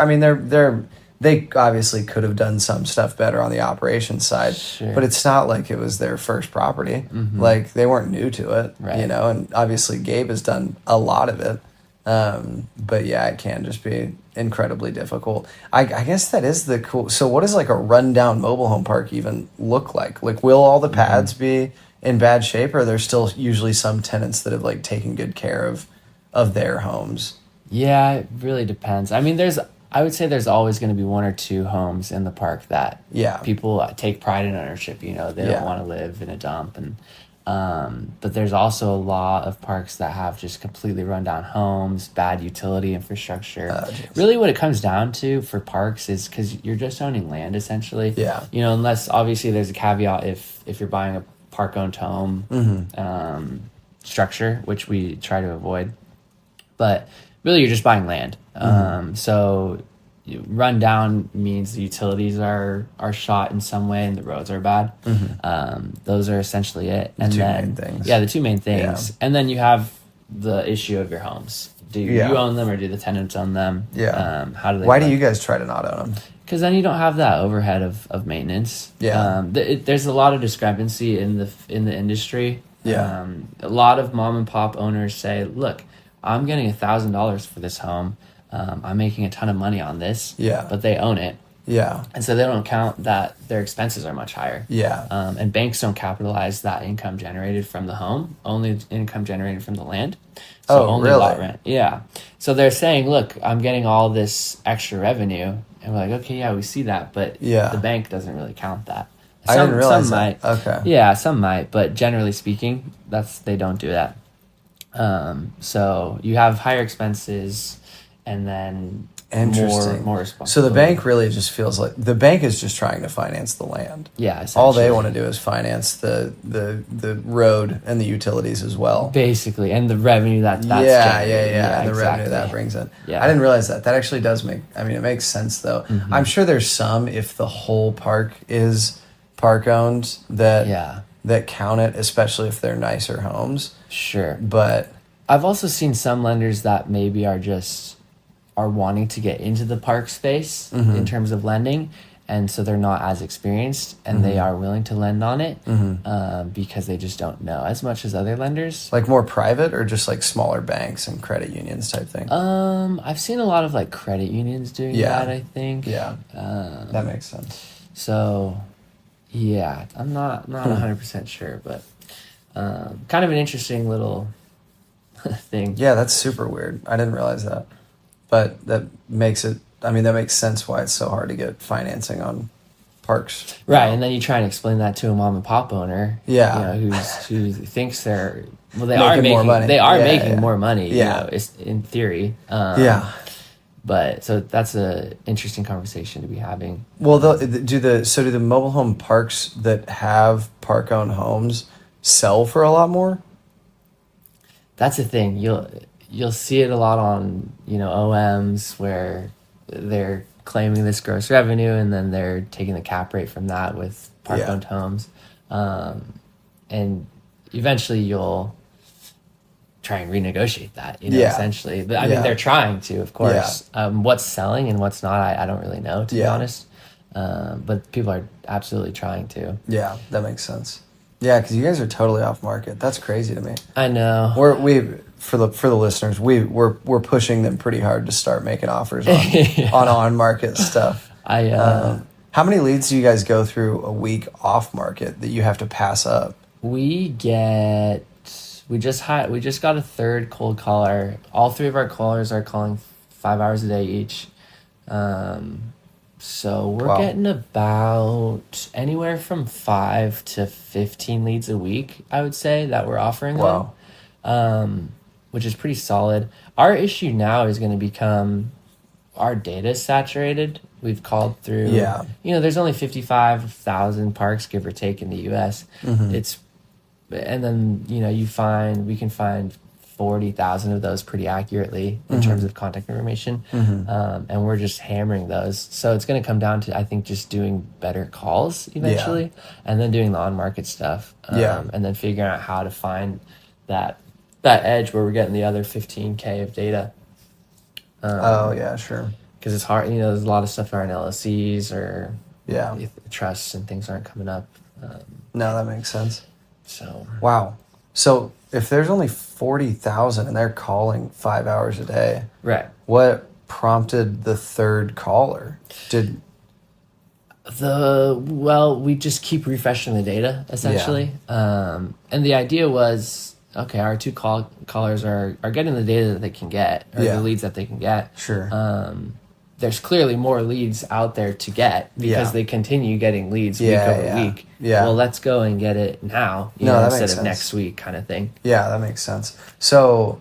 [SPEAKER 2] obviously could have done some stuff better on the operations side,
[SPEAKER 3] Sure.
[SPEAKER 2] but it's not like it was their first property. Like, they weren't new to it,
[SPEAKER 3] Right.
[SPEAKER 2] and obviously Gabe has done a lot of it. But yeah, it can just be incredibly difficult. I guess that is the cool. So what does like a rundown mobile home park even look like? Like, will all the pads be in bad shape, or are there still usually some tenants that have like taken good care of their homes?
[SPEAKER 3] Yeah, it really depends. I would say there's always going to be one or two homes in the park that people take pride in ownership. They don't want to live in a dump, and but there's also a lot of parks that have just completely run down homes, bad utility infrastructure. Really, what it comes down to for parks is because you're just owning land essentially.
[SPEAKER 2] Yeah.
[SPEAKER 3] Unless obviously there's a caveat if you're buying a park-owned home structure, which we try to avoid. But really, you're just buying land. So run down means the utilities are shot in some way and the roads are bad. Those are essentially it.
[SPEAKER 2] The two main things.
[SPEAKER 3] Yeah, the two main things.
[SPEAKER 2] Yeah.
[SPEAKER 3] And then you have the issue of your homes. Do you own them, or do the tenants own them?
[SPEAKER 2] Yeah.
[SPEAKER 3] How do they?
[SPEAKER 2] Why do you guys try to not own them?
[SPEAKER 3] Because then you don't have that overhead of maintenance.
[SPEAKER 2] Yeah.
[SPEAKER 3] There's a lot of discrepancy in the industry.
[SPEAKER 2] Yeah.
[SPEAKER 3] A lot of mom and pop owners say, "Look, I'm getting $1,000 for this home. I'm making a ton of money on this."
[SPEAKER 2] Yeah.
[SPEAKER 3] But they own it.
[SPEAKER 2] Yeah.
[SPEAKER 3] And so they don't count that their expenses are much higher.
[SPEAKER 2] Yeah.
[SPEAKER 3] And banks don't capitalize that income generated from the home, only income generated from the land. So only
[SPEAKER 2] really?
[SPEAKER 3] lot rent. Yeah. So they're saying, look, I'm getting all this extra revenue. And we're like, okay, yeah, we see that. But the bank doesn't really count that.
[SPEAKER 2] I didn't realize
[SPEAKER 3] some
[SPEAKER 2] that.
[SPEAKER 3] might.
[SPEAKER 2] Okay.
[SPEAKER 3] Yeah, some might. But generally speaking, they don't do that. So you have higher expenses and then
[SPEAKER 2] Interesting.
[SPEAKER 3] more responsibility.
[SPEAKER 2] So the bank really just feels like the bank is just trying to finance the land.
[SPEAKER 3] Yeah,
[SPEAKER 2] All they
[SPEAKER 3] essentially.
[SPEAKER 2] want to do is finance the road and the utilities as well.
[SPEAKER 3] Basically, and the revenue that's
[SPEAKER 2] Yeah,
[SPEAKER 3] generated.
[SPEAKER 2] and the
[SPEAKER 3] exactly.
[SPEAKER 2] revenue that brings in.
[SPEAKER 3] Yeah.
[SPEAKER 2] I didn't realize that. That actually does make. It makes sense though. I'm sure there's some, if the whole park is park owned, that count it, especially if they're nicer homes.
[SPEAKER 3] Sure.
[SPEAKER 2] But
[SPEAKER 3] I've also seen some lenders that maybe are wanting to get into the park space in terms of lending, and so they're not as experienced, and they are willing to lend on it because they just don't know as much as other lenders.
[SPEAKER 2] like more private, or just like smaller banks and credit unions type thing.
[SPEAKER 3] I've seen a lot of like credit unions doing that, I think.
[SPEAKER 2] Yeah, that makes sense.
[SPEAKER 3] So, yeah, I'm not 100% sure, but kind of an interesting little thing.
[SPEAKER 2] Yeah, that's super weird. I didn't realize that. But that makes it, that makes sense why it's so hard to get financing on parks.
[SPEAKER 3] Right, and then you try and explain that to a mom and pop owner.
[SPEAKER 2] Yeah.
[SPEAKER 3] Who thinks they
[SPEAKER 2] Making
[SPEAKER 3] are making
[SPEAKER 2] more money.
[SPEAKER 3] They are
[SPEAKER 2] Yeah,
[SPEAKER 3] making
[SPEAKER 2] yeah.
[SPEAKER 3] more money.
[SPEAKER 2] Yeah.
[SPEAKER 3] It's in theory.
[SPEAKER 2] Yeah.
[SPEAKER 3] But so that's a interesting conversation to be having.
[SPEAKER 2] Well, do the mobile home parks that have park-owned homes sell for a lot more?
[SPEAKER 3] That's the thing. You'll see it a lot on OMs where they're claiming this gross revenue and then they're taking the cap rate from that with park-owned homes, and eventually you'll try and renegotiate that. Essentially, but they're trying to, of course. What's selling and what's not, I don't really know, to be honest. But people are absolutely trying to.
[SPEAKER 2] Yeah, that makes sense. Yeah, because you guys are totally off market. That's crazy to me.
[SPEAKER 3] I know.
[SPEAKER 2] For the listeners, we're pushing them pretty hard to start making offers on market stuff. How many leads do you guys go through a week off market that you have to pass up?
[SPEAKER 3] We just got a third cold caller. All three of our callers are calling 5 hours a day each. So we're
[SPEAKER 2] Wow.
[SPEAKER 3] getting about anywhere from 5 to 15 leads a week, I would say, that we're offering
[SPEAKER 2] Wow.
[SPEAKER 3] them, which is pretty solid. Our issue now is going to become our data is saturated. We've called through,
[SPEAKER 2] Yeah.
[SPEAKER 3] there's only 55,000 parks, give or take, in the U.S. And then, we can find 40,000 of those pretty accurately in terms of contact information. And we're just hammering those. So it's going to come down to, I think, just doing better calls eventually, and then doing the on-market stuff. And then figuring out how to find that edge where we're getting the other 15K of data.
[SPEAKER 2] Sure.
[SPEAKER 3] Because it's hard, there's a lot of stuff around LLCs or
[SPEAKER 2] Yeah.
[SPEAKER 3] trusts and things aren't coming up.
[SPEAKER 2] No, that makes sense.
[SPEAKER 3] So
[SPEAKER 2] Wow. So if there's only 40,000 and they're calling 5 hours a day,
[SPEAKER 3] right.
[SPEAKER 2] what prompted the third caller?
[SPEAKER 3] We just keep refreshing the data essentially. And the idea was, okay, our two callers are getting the data that they can get, or the leads that they can get.
[SPEAKER 2] Sure.
[SPEAKER 3] There's clearly more leads out there to get because they continue getting leads week over week.
[SPEAKER 2] Yeah.
[SPEAKER 3] Well, let's go and get it now,
[SPEAKER 2] that
[SPEAKER 3] instead
[SPEAKER 2] makes
[SPEAKER 3] of
[SPEAKER 2] sense.
[SPEAKER 3] next week kind of thing.
[SPEAKER 2] Yeah, that makes sense. So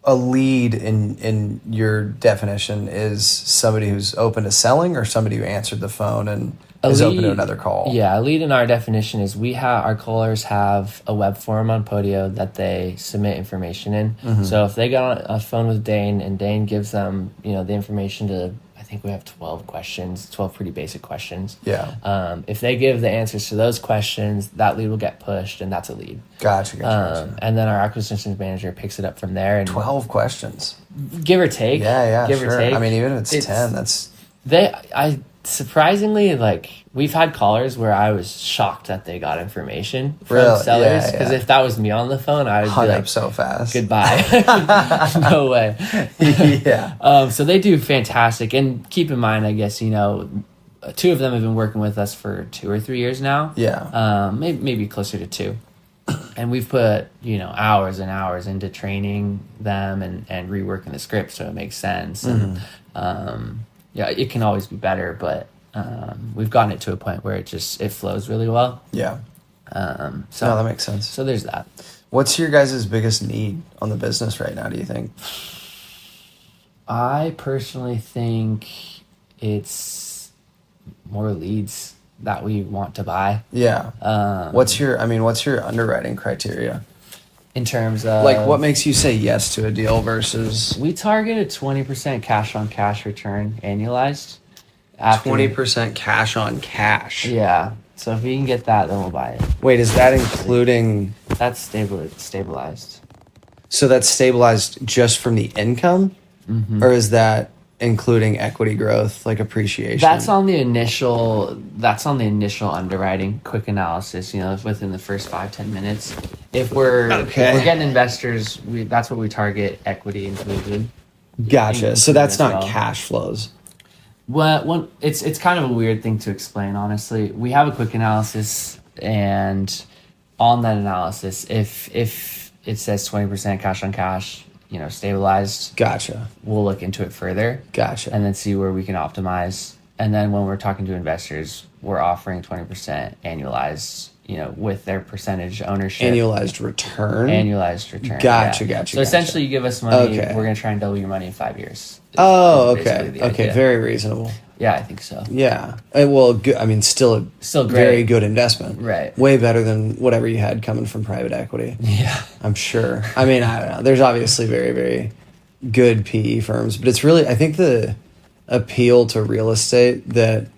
[SPEAKER 2] a lead in your definition is somebody who's open to selling, or somebody who answered the phone and is open to another call?
[SPEAKER 3] Yeah, a lead in our definition is our callers have a web form on Podio that they submit information in. So if they get on a phone with Dane and Dane gives them, the information to, I think we have 12 pretty basic questions.
[SPEAKER 2] Yeah.
[SPEAKER 3] If they give the answers to those questions, that lead will get pushed, and that's a lead.
[SPEAKER 2] Gotcha.
[SPEAKER 3] And then our acquisitions manager picks it up from there. And
[SPEAKER 2] 12 questions.
[SPEAKER 3] Give or take.
[SPEAKER 2] Give
[SPEAKER 3] or take.
[SPEAKER 2] I mean, even if it's 10, that's...
[SPEAKER 3] Surprisingly, we've had callers where I was shocked that they got information from
[SPEAKER 2] Really?
[SPEAKER 3] sellers, because
[SPEAKER 2] Yeah.
[SPEAKER 3] if that was me on the phone, I would
[SPEAKER 2] hung
[SPEAKER 3] be
[SPEAKER 2] up
[SPEAKER 3] like,
[SPEAKER 2] so fast.
[SPEAKER 3] goodbye. No way.
[SPEAKER 2] Yeah.
[SPEAKER 3] So they do fantastic. And keep in mind, I guess, two of them have been working with us for 2 or 3 years now.
[SPEAKER 2] Yeah.
[SPEAKER 3] Maybe closer to 2. And we've put, hours and hours into training them and reworking the script so it makes sense. And it can always be better, but we've gotten it to a point where it flows really well.
[SPEAKER 2] Yeah.
[SPEAKER 3] So
[SPEAKER 2] No, that makes sense.
[SPEAKER 3] So there's that.
[SPEAKER 2] What's your guys' biggest need on the business right now, do you think?
[SPEAKER 3] I personally think it's more leads that we want to buy.
[SPEAKER 2] Yeah. What's your underwriting criteria?
[SPEAKER 3] In terms of...
[SPEAKER 2] what makes you say yes to a deal versus...
[SPEAKER 3] We target a 20% cash-on-cash return annualized.
[SPEAKER 2] 20% cash on cash.
[SPEAKER 3] Yeah. So if we can get that, then we'll buy it.
[SPEAKER 2] Wait, is that including...
[SPEAKER 3] That's stabilized.
[SPEAKER 2] So that's stabilized just from the income? Mm-hmm. Or is that including equity growth, like appreciation?
[SPEAKER 3] That's on the initial underwriting, quick analysis, within the first 5-10 minutes. If we're getting investors, that's what we target, equity included.
[SPEAKER 2] Gotcha. So that's not
[SPEAKER 3] well.
[SPEAKER 2] cash flows.
[SPEAKER 3] Well, it's kind of a weird thing to explain, honestly. We have a quick analysis, and on that analysis, if it says 20% cash on cash, stabilized.
[SPEAKER 2] Gotcha.
[SPEAKER 3] We'll look into it further.
[SPEAKER 2] Gotcha.
[SPEAKER 3] And then see where we can optimize. And then when we're talking to investors, we're offering 20% annualized, with their percentage ownership.
[SPEAKER 2] Annualized return. Gotcha.
[SPEAKER 3] So essentially, you give us money, we're going to try and double your money in 5 years.
[SPEAKER 2] Okay. Very reasonable.
[SPEAKER 3] Yeah, I think so.
[SPEAKER 2] Yeah. Well, good. I mean, still
[SPEAKER 3] great.
[SPEAKER 2] Very good investment.
[SPEAKER 3] Right.
[SPEAKER 2] Way better than whatever you had coming from private equity.
[SPEAKER 3] Yeah.
[SPEAKER 2] I'm sure. I mean, I don't know. There's obviously very, very good PE firms, but it's really, I think the appeal to real estate that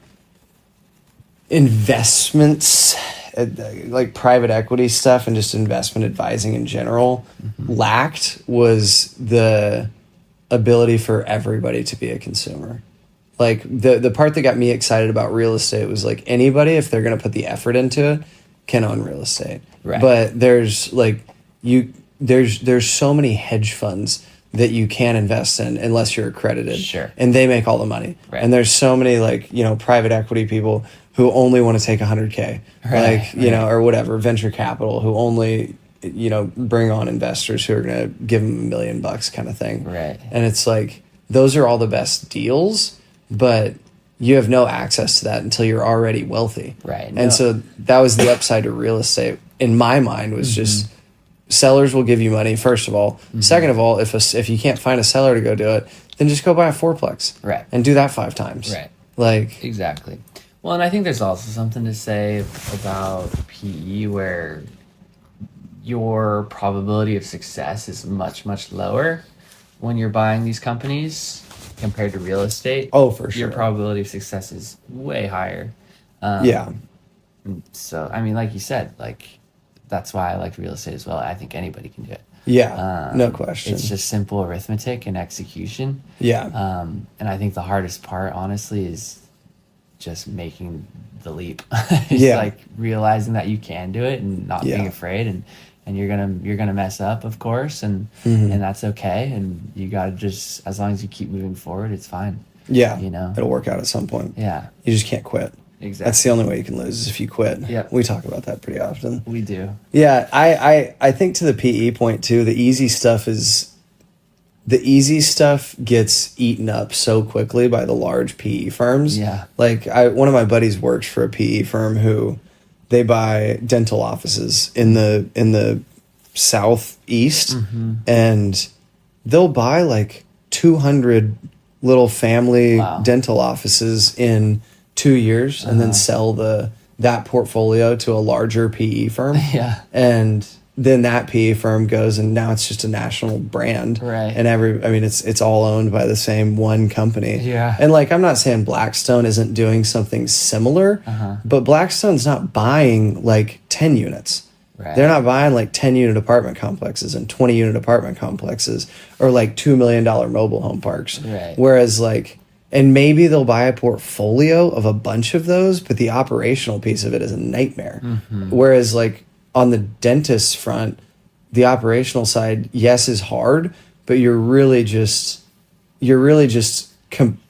[SPEAKER 2] investments, like private equity stuff and just investment advising in general, lacked was the ability for everybody to be a consumer. Like the part that got me excited about real estate was like anybody, if they're going to put the effort into it, can own real estate.
[SPEAKER 3] Right.
[SPEAKER 2] But there's so many hedge funds that you can't invest in unless you're accredited.
[SPEAKER 3] Sure.
[SPEAKER 2] And they make all the money.
[SPEAKER 3] Right.
[SPEAKER 2] And there's so many private equity people who only want to take $100K, or whatever, venture capital, who only, bring on investors who are going to give them $1 million kind of thing.
[SPEAKER 3] Right.
[SPEAKER 2] And it's like, those are all the best deals, but you have no access to that until you're already wealthy.
[SPEAKER 3] Right.
[SPEAKER 2] And so that was the upside to real estate in my mind, was just sellers will give you money, first of all. Second of all, if you can't find a seller to go do it, then just go buy a fourplex.
[SPEAKER 3] Right.
[SPEAKER 2] And do that 5 times.
[SPEAKER 3] Right.
[SPEAKER 2] Like,
[SPEAKER 3] exactly. Well, and I think there's also something to say about PE where your probability of success is much, much lower when you're buying these companies compared to real estate.
[SPEAKER 2] oh, for sure.
[SPEAKER 3] Your probability of success is way higher.
[SPEAKER 2] Yeah.
[SPEAKER 3] So, I mean, like you said, like, that's why I like real estate as well. I think anybody can do it.
[SPEAKER 2] Yeah. No question.
[SPEAKER 3] It's just simple arithmetic and execution.
[SPEAKER 2] Yeah.
[SPEAKER 3] And I think the hardest part, honestly, is just making the leap.
[SPEAKER 2] Yeah.
[SPEAKER 3] Like realizing that you can do it and not being afraid, and you're gonna mess up, of course, and that's okay. And you gotta just, as long as you keep moving forward, it's fine.
[SPEAKER 2] Yeah.
[SPEAKER 3] You know?
[SPEAKER 2] It'll work out at some point.
[SPEAKER 3] Yeah.
[SPEAKER 2] You just can't quit.
[SPEAKER 3] Exactly.
[SPEAKER 2] That's the only way you can lose, is if you quit.
[SPEAKER 3] Yeah.
[SPEAKER 2] We talk about that pretty often.
[SPEAKER 3] We do.
[SPEAKER 2] Yeah. I think to the PE point too, the easy stuff gets eaten up so quickly by the large PE firms.
[SPEAKER 3] Yeah.
[SPEAKER 2] Like one of my buddies works for a PE firm who they buy dental offices in the southeast, and they'll buy like 200 little family dental offices in 2 years, and then sell that portfolio to a larger PE firm.
[SPEAKER 3] Yeah.
[SPEAKER 2] And then that PE firm goes, and now it's just a national brand.
[SPEAKER 3] Right.
[SPEAKER 2] And it's all owned by the same one company.
[SPEAKER 3] Yeah.
[SPEAKER 2] And like, I'm not saying Blackstone isn't doing something similar, but Blackstone's not buying like 10 units.
[SPEAKER 3] Right.
[SPEAKER 2] They're not buying like 10 unit apartment complexes and 20 unit apartment complexes, or like $2 million mobile home parks.
[SPEAKER 3] Right.
[SPEAKER 2] Whereas like, and maybe they'll buy a portfolio of a bunch of those, but the operational piece of it is a nightmare. Whereas like on the dentist front, the operational side, yes, is hard, but you're really just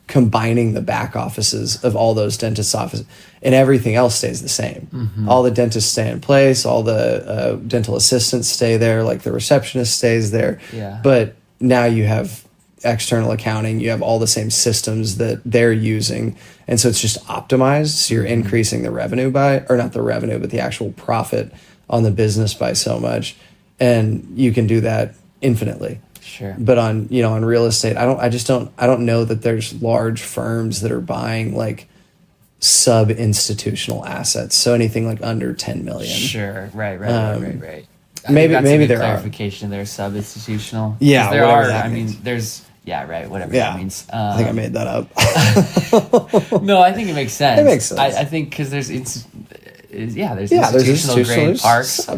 [SPEAKER 2] combining the back offices of all those dentist offices, and everything else stays the same. All the dentists stay in place, all the dental assistants stay there, like the receptionist stays there.
[SPEAKER 3] Yeah.
[SPEAKER 2] But now you have external accounting, you have all the same systems that they're using, and so it's just optimized, so you're increasing the revenue or not the revenue, but the actual profit on the business by so much, and you can do that infinitely.
[SPEAKER 3] Sure.
[SPEAKER 2] But on real estate, I don't know that there's large firms that are buying like sub institutional assets, so anything like under 10 million.
[SPEAKER 3] Sure. Right.
[SPEAKER 2] Maybe there are
[SPEAKER 3] clarification. They're sub institutional.
[SPEAKER 2] Yeah,
[SPEAKER 3] there
[SPEAKER 2] whatever
[SPEAKER 3] are.
[SPEAKER 2] that
[SPEAKER 3] I
[SPEAKER 2] means.
[SPEAKER 3] mean, there's whatever
[SPEAKER 2] Yeah.
[SPEAKER 3] that means.
[SPEAKER 2] I think I made that up.
[SPEAKER 3] No, I think it makes sense.
[SPEAKER 2] It makes sense.
[SPEAKER 3] I think because there's
[SPEAKER 2] There's
[SPEAKER 3] institutional grade parks.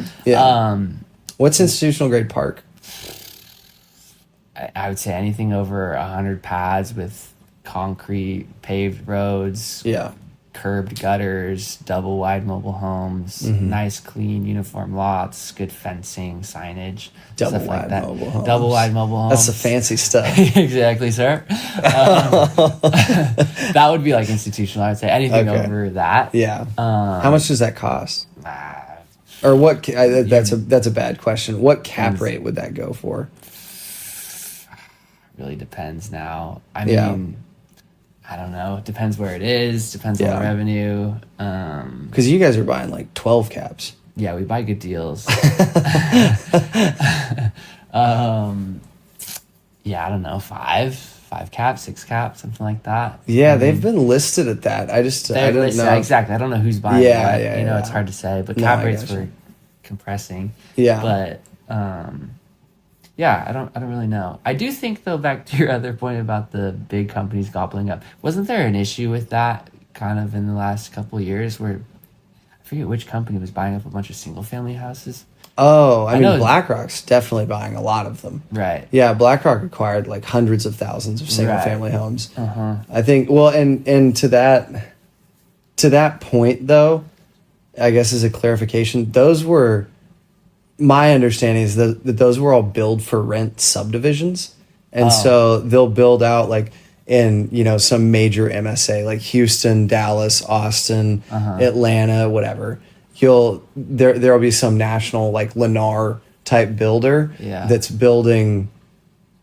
[SPEAKER 2] What's institutional grade park?
[SPEAKER 3] I would say anything over 100 pads with concrete paved roads.
[SPEAKER 2] Yeah.
[SPEAKER 3] Curbed gutters, double wide mobile homes, nice clean uniform lots, good fencing, signage,
[SPEAKER 2] Double
[SPEAKER 3] stuff like
[SPEAKER 2] wide
[SPEAKER 3] that.
[SPEAKER 2] mobile homes.
[SPEAKER 3] Double wide mobile homes.
[SPEAKER 2] That's the fancy stuff.
[SPEAKER 3] Exactly, sir. That would be like institutional. I would say anything over that.
[SPEAKER 2] Yeah. How much does that cost? Or what? That's a bad question. What cap rate would that go for?
[SPEAKER 3] Really depends now. I mean, I don't know. It depends where it is. Depends on the revenue.
[SPEAKER 2] Because you guys are buying like 12 caps.
[SPEAKER 3] Yeah, we buy good deals. Yeah, I don't know, 5 caps, 6 caps, something like that.
[SPEAKER 2] Yeah, they've been listed at that. I don't know.
[SPEAKER 3] Exactly. I don't know who's buying
[SPEAKER 2] Yeah,
[SPEAKER 3] what.
[SPEAKER 2] yeah,
[SPEAKER 3] You know,
[SPEAKER 2] yeah.
[SPEAKER 3] it's hard to say. But
[SPEAKER 2] No,
[SPEAKER 3] cap
[SPEAKER 2] I
[SPEAKER 3] rates
[SPEAKER 2] gotcha.
[SPEAKER 3] were compressing.
[SPEAKER 2] Yeah.
[SPEAKER 3] But yeah, I don't really know. I do think though, back to your other point about the big companies gobbling up, wasn't there an issue with that kind of in the last couple of years where I forget which company was buying up a bunch of single family houses?
[SPEAKER 2] Oh, I mean,
[SPEAKER 3] know-
[SPEAKER 2] BlackRock's definitely buying a lot of them.
[SPEAKER 3] Right.
[SPEAKER 2] Yeah, BlackRock acquired like hundreds of thousands of single family homes.
[SPEAKER 3] Uh-huh.
[SPEAKER 2] I think. Well, and to that point though, I guess as a clarification, those were, my understanding is that those were all build for rent subdivisions, and so they'll build out like in some major MSA like Houston, Dallas, Austin, Atlanta, whatever. There'll be some national like Lennar type builder that's building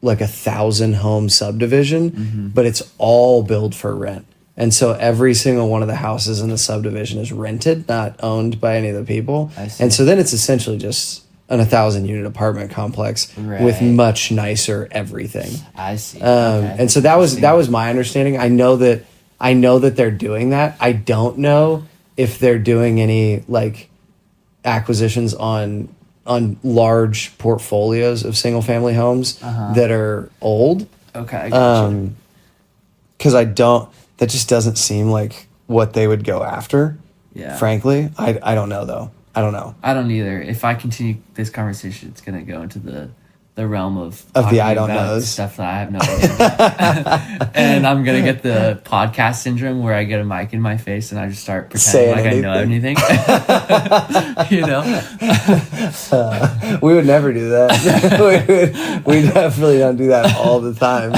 [SPEAKER 2] like 1,000 home subdivision, but it's all build for rent. And so every single one of the houses in the subdivision is rented, not owned by any of the people.
[SPEAKER 3] I see.
[SPEAKER 2] And so then it's essentially just an 1,000-unit apartment complex
[SPEAKER 3] Right.
[SPEAKER 2] with much nicer everything.
[SPEAKER 3] I see.
[SPEAKER 2] And so that was my understanding. I know that they're doing that. I don't know if they're doing any like acquisitions on large portfolios of single family homes that are old.
[SPEAKER 3] Okay, I gotcha.
[SPEAKER 2] Because that just doesn't seem like what they would go after.
[SPEAKER 3] Yeah.
[SPEAKER 2] Frankly, I don't know though. I don't know.
[SPEAKER 3] I don't either. If I continue this conversation, it's going to go into the realm of
[SPEAKER 2] the
[SPEAKER 3] talking
[SPEAKER 2] I don't
[SPEAKER 3] about
[SPEAKER 2] knows.
[SPEAKER 3] stuff that I have no idea about. And I'm going to get the podcast syndrome where I get a mic in my face and I just start pretending
[SPEAKER 2] Saying
[SPEAKER 3] like I know anything. You know?
[SPEAKER 2] We would never do that. we definitely don't do that all the time.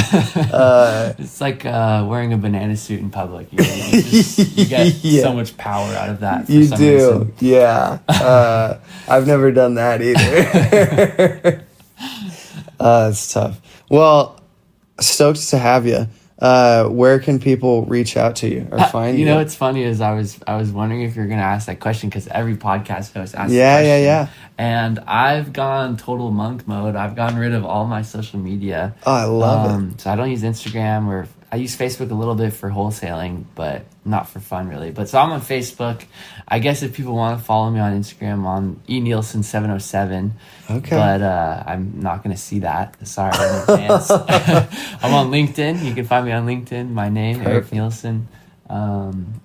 [SPEAKER 3] It's like wearing a banana suit in public. You get
[SPEAKER 2] Yeah.
[SPEAKER 3] so much power out of that. For
[SPEAKER 2] You
[SPEAKER 3] some
[SPEAKER 2] do,
[SPEAKER 3] reason.
[SPEAKER 2] yeah. I've never done that either. It's tough. Well, stoked to have you. Where can people reach out to you or find you?
[SPEAKER 3] You know what's funny is I was wondering if you're gonna ask that question because every podcast host asks.
[SPEAKER 2] Yeah,
[SPEAKER 3] the question.
[SPEAKER 2] yeah.
[SPEAKER 3] And I've gone total monk mode. I've gotten rid of all my social media.
[SPEAKER 2] Oh, I love it.
[SPEAKER 3] So I don't use Instagram, or I use Facebook a little bit for wholesaling, but not for fun really. But so I'm on Facebook. I guess if people want to follow me on Instagram, on Nielson707.
[SPEAKER 2] Okay.
[SPEAKER 3] But I'm not going to see that. Sorry in advance. I'm on LinkedIn. You can find me on LinkedIn. My name, Erik Nielson.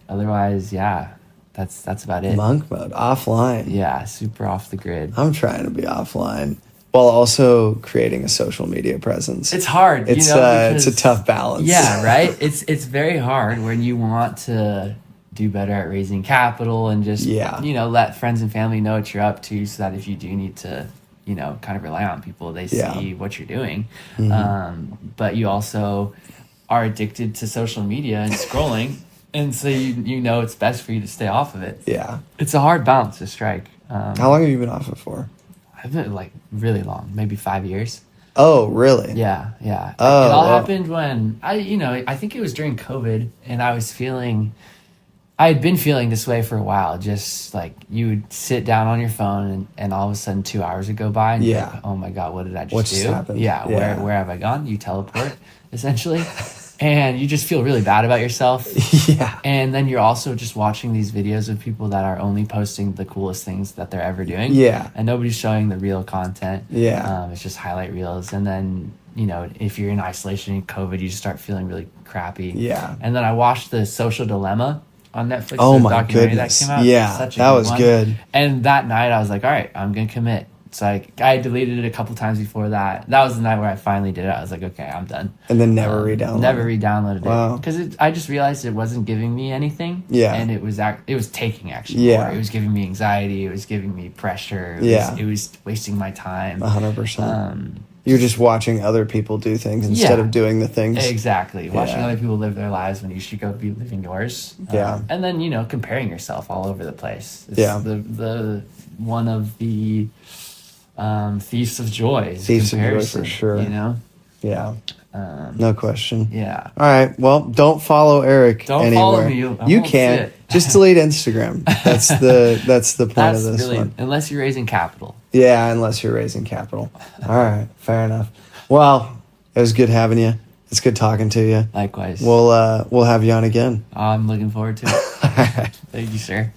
[SPEAKER 3] Otherwise, yeah, that's about it.
[SPEAKER 2] Monk mode, offline.
[SPEAKER 3] Yeah, super off the grid.
[SPEAKER 2] I'm trying to be offline while also creating a social media presence.
[SPEAKER 3] It's hard.
[SPEAKER 2] It's
[SPEAKER 3] because,
[SPEAKER 2] it's a tough balance.
[SPEAKER 3] Yeah, right. It's very hard when you want to do better at raising capital and just let friends and family know what you're up to, so that if you do need to kind of rely on people, they see what you're doing. But you also are addicted to social media and scrolling, and so you know it's best for you to stay off of it.
[SPEAKER 2] Yeah.
[SPEAKER 3] It's a hard balance to strike.
[SPEAKER 2] How long have you been off it for?
[SPEAKER 3] I've been like really long, maybe 5 years.
[SPEAKER 2] Oh, really?
[SPEAKER 3] Yeah.
[SPEAKER 2] Oh,
[SPEAKER 3] it all
[SPEAKER 2] wow.
[SPEAKER 3] happened when I think it was during COVID, and I had been feeling this way for a while. Just like you would sit down on your phone and all of a sudden 2 hours would go by and you're like, oh my God, what did I just
[SPEAKER 2] What
[SPEAKER 3] do?
[SPEAKER 2] just happened?
[SPEAKER 3] Yeah,
[SPEAKER 2] Yeah.
[SPEAKER 3] Where have I gone? You teleport essentially. And you just feel really bad about yourself.
[SPEAKER 2] Yeah.
[SPEAKER 3] And then you're also just watching these videos of people that are only posting the coolest things that they're ever doing.
[SPEAKER 2] Yeah.
[SPEAKER 3] And nobody's showing the real content.
[SPEAKER 2] Yeah.
[SPEAKER 3] It's just highlight reels. And then, if you're in isolation in COVID, you just start feeling really crappy.
[SPEAKER 2] Yeah.
[SPEAKER 3] And then I watched The Social Dilemma on Netflix.
[SPEAKER 2] Oh
[SPEAKER 3] the
[SPEAKER 2] my
[SPEAKER 3] documentary
[SPEAKER 2] goodness.
[SPEAKER 3] That came out.
[SPEAKER 2] Yeah,
[SPEAKER 3] Such a
[SPEAKER 2] that was
[SPEAKER 3] one.
[SPEAKER 2] good.
[SPEAKER 3] And that night I was like, all right, I'm going to commit. So I deleted it a couple times before that. That was the night where I finally did it. I was like, okay, I'm done.
[SPEAKER 2] And then never re-downloaded.
[SPEAKER 3] Never re-downloaded
[SPEAKER 2] Wow.
[SPEAKER 3] it because I just realized it wasn't giving me anything.
[SPEAKER 2] Yeah.
[SPEAKER 3] And it was taking action.
[SPEAKER 2] Yeah.
[SPEAKER 3] More. It was giving me anxiety. It was giving me pressure. It was wasting my time.
[SPEAKER 2] 100%. You're just watching other people do things instead of doing the things.
[SPEAKER 3] Exactly. Watching
[SPEAKER 2] Yeah.
[SPEAKER 3] other people live their lives when you should go be living yours.
[SPEAKER 2] Yeah.
[SPEAKER 3] And then, comparing yourself all over the place. It's
[SPEAKER 2] Yeah.
[SPEAKER 3] The one of the thieves of joy. Is
[SPEAKER 2] Thieves of joy
[SPEAKER 3] comparison,
[SPEAKER 2] for sure. Yeah. No question.
[SPEAKER 3] Yeah.
[SPEAKER 2] All right. Well, don't follow Erik
[SPEAKER 3] Don't
[SPEAKER 2] anywhere.
[SPEAKER 3] follow me. I
[SPEAKER 2] You
[SPEAKER 3] won't see
[SPEAKER 2] can.
[SPEAKER 3] it.
[SPEAKER 2] Just delete Instagram. That's the point
[SPEAKER 3] That's
[SPEAKER 2] of this
[SPEAKER 3] really,
[SPEAKER 2] one.
[SPEAKER 3] unless you're raising capital.
[SPEAKER 2] Yeah, unless you're raising capital. All right. Fair enough. Well, it was good having you. It's good talking to you.
[SPEAKER 3] Likewise.
[SPEAKER 2] We'll have you on again.
[SPEAKER 3] I'm looking forward to it.
[SPEAKER 2] All right.
[SPEAKER 3] Thank you, sir.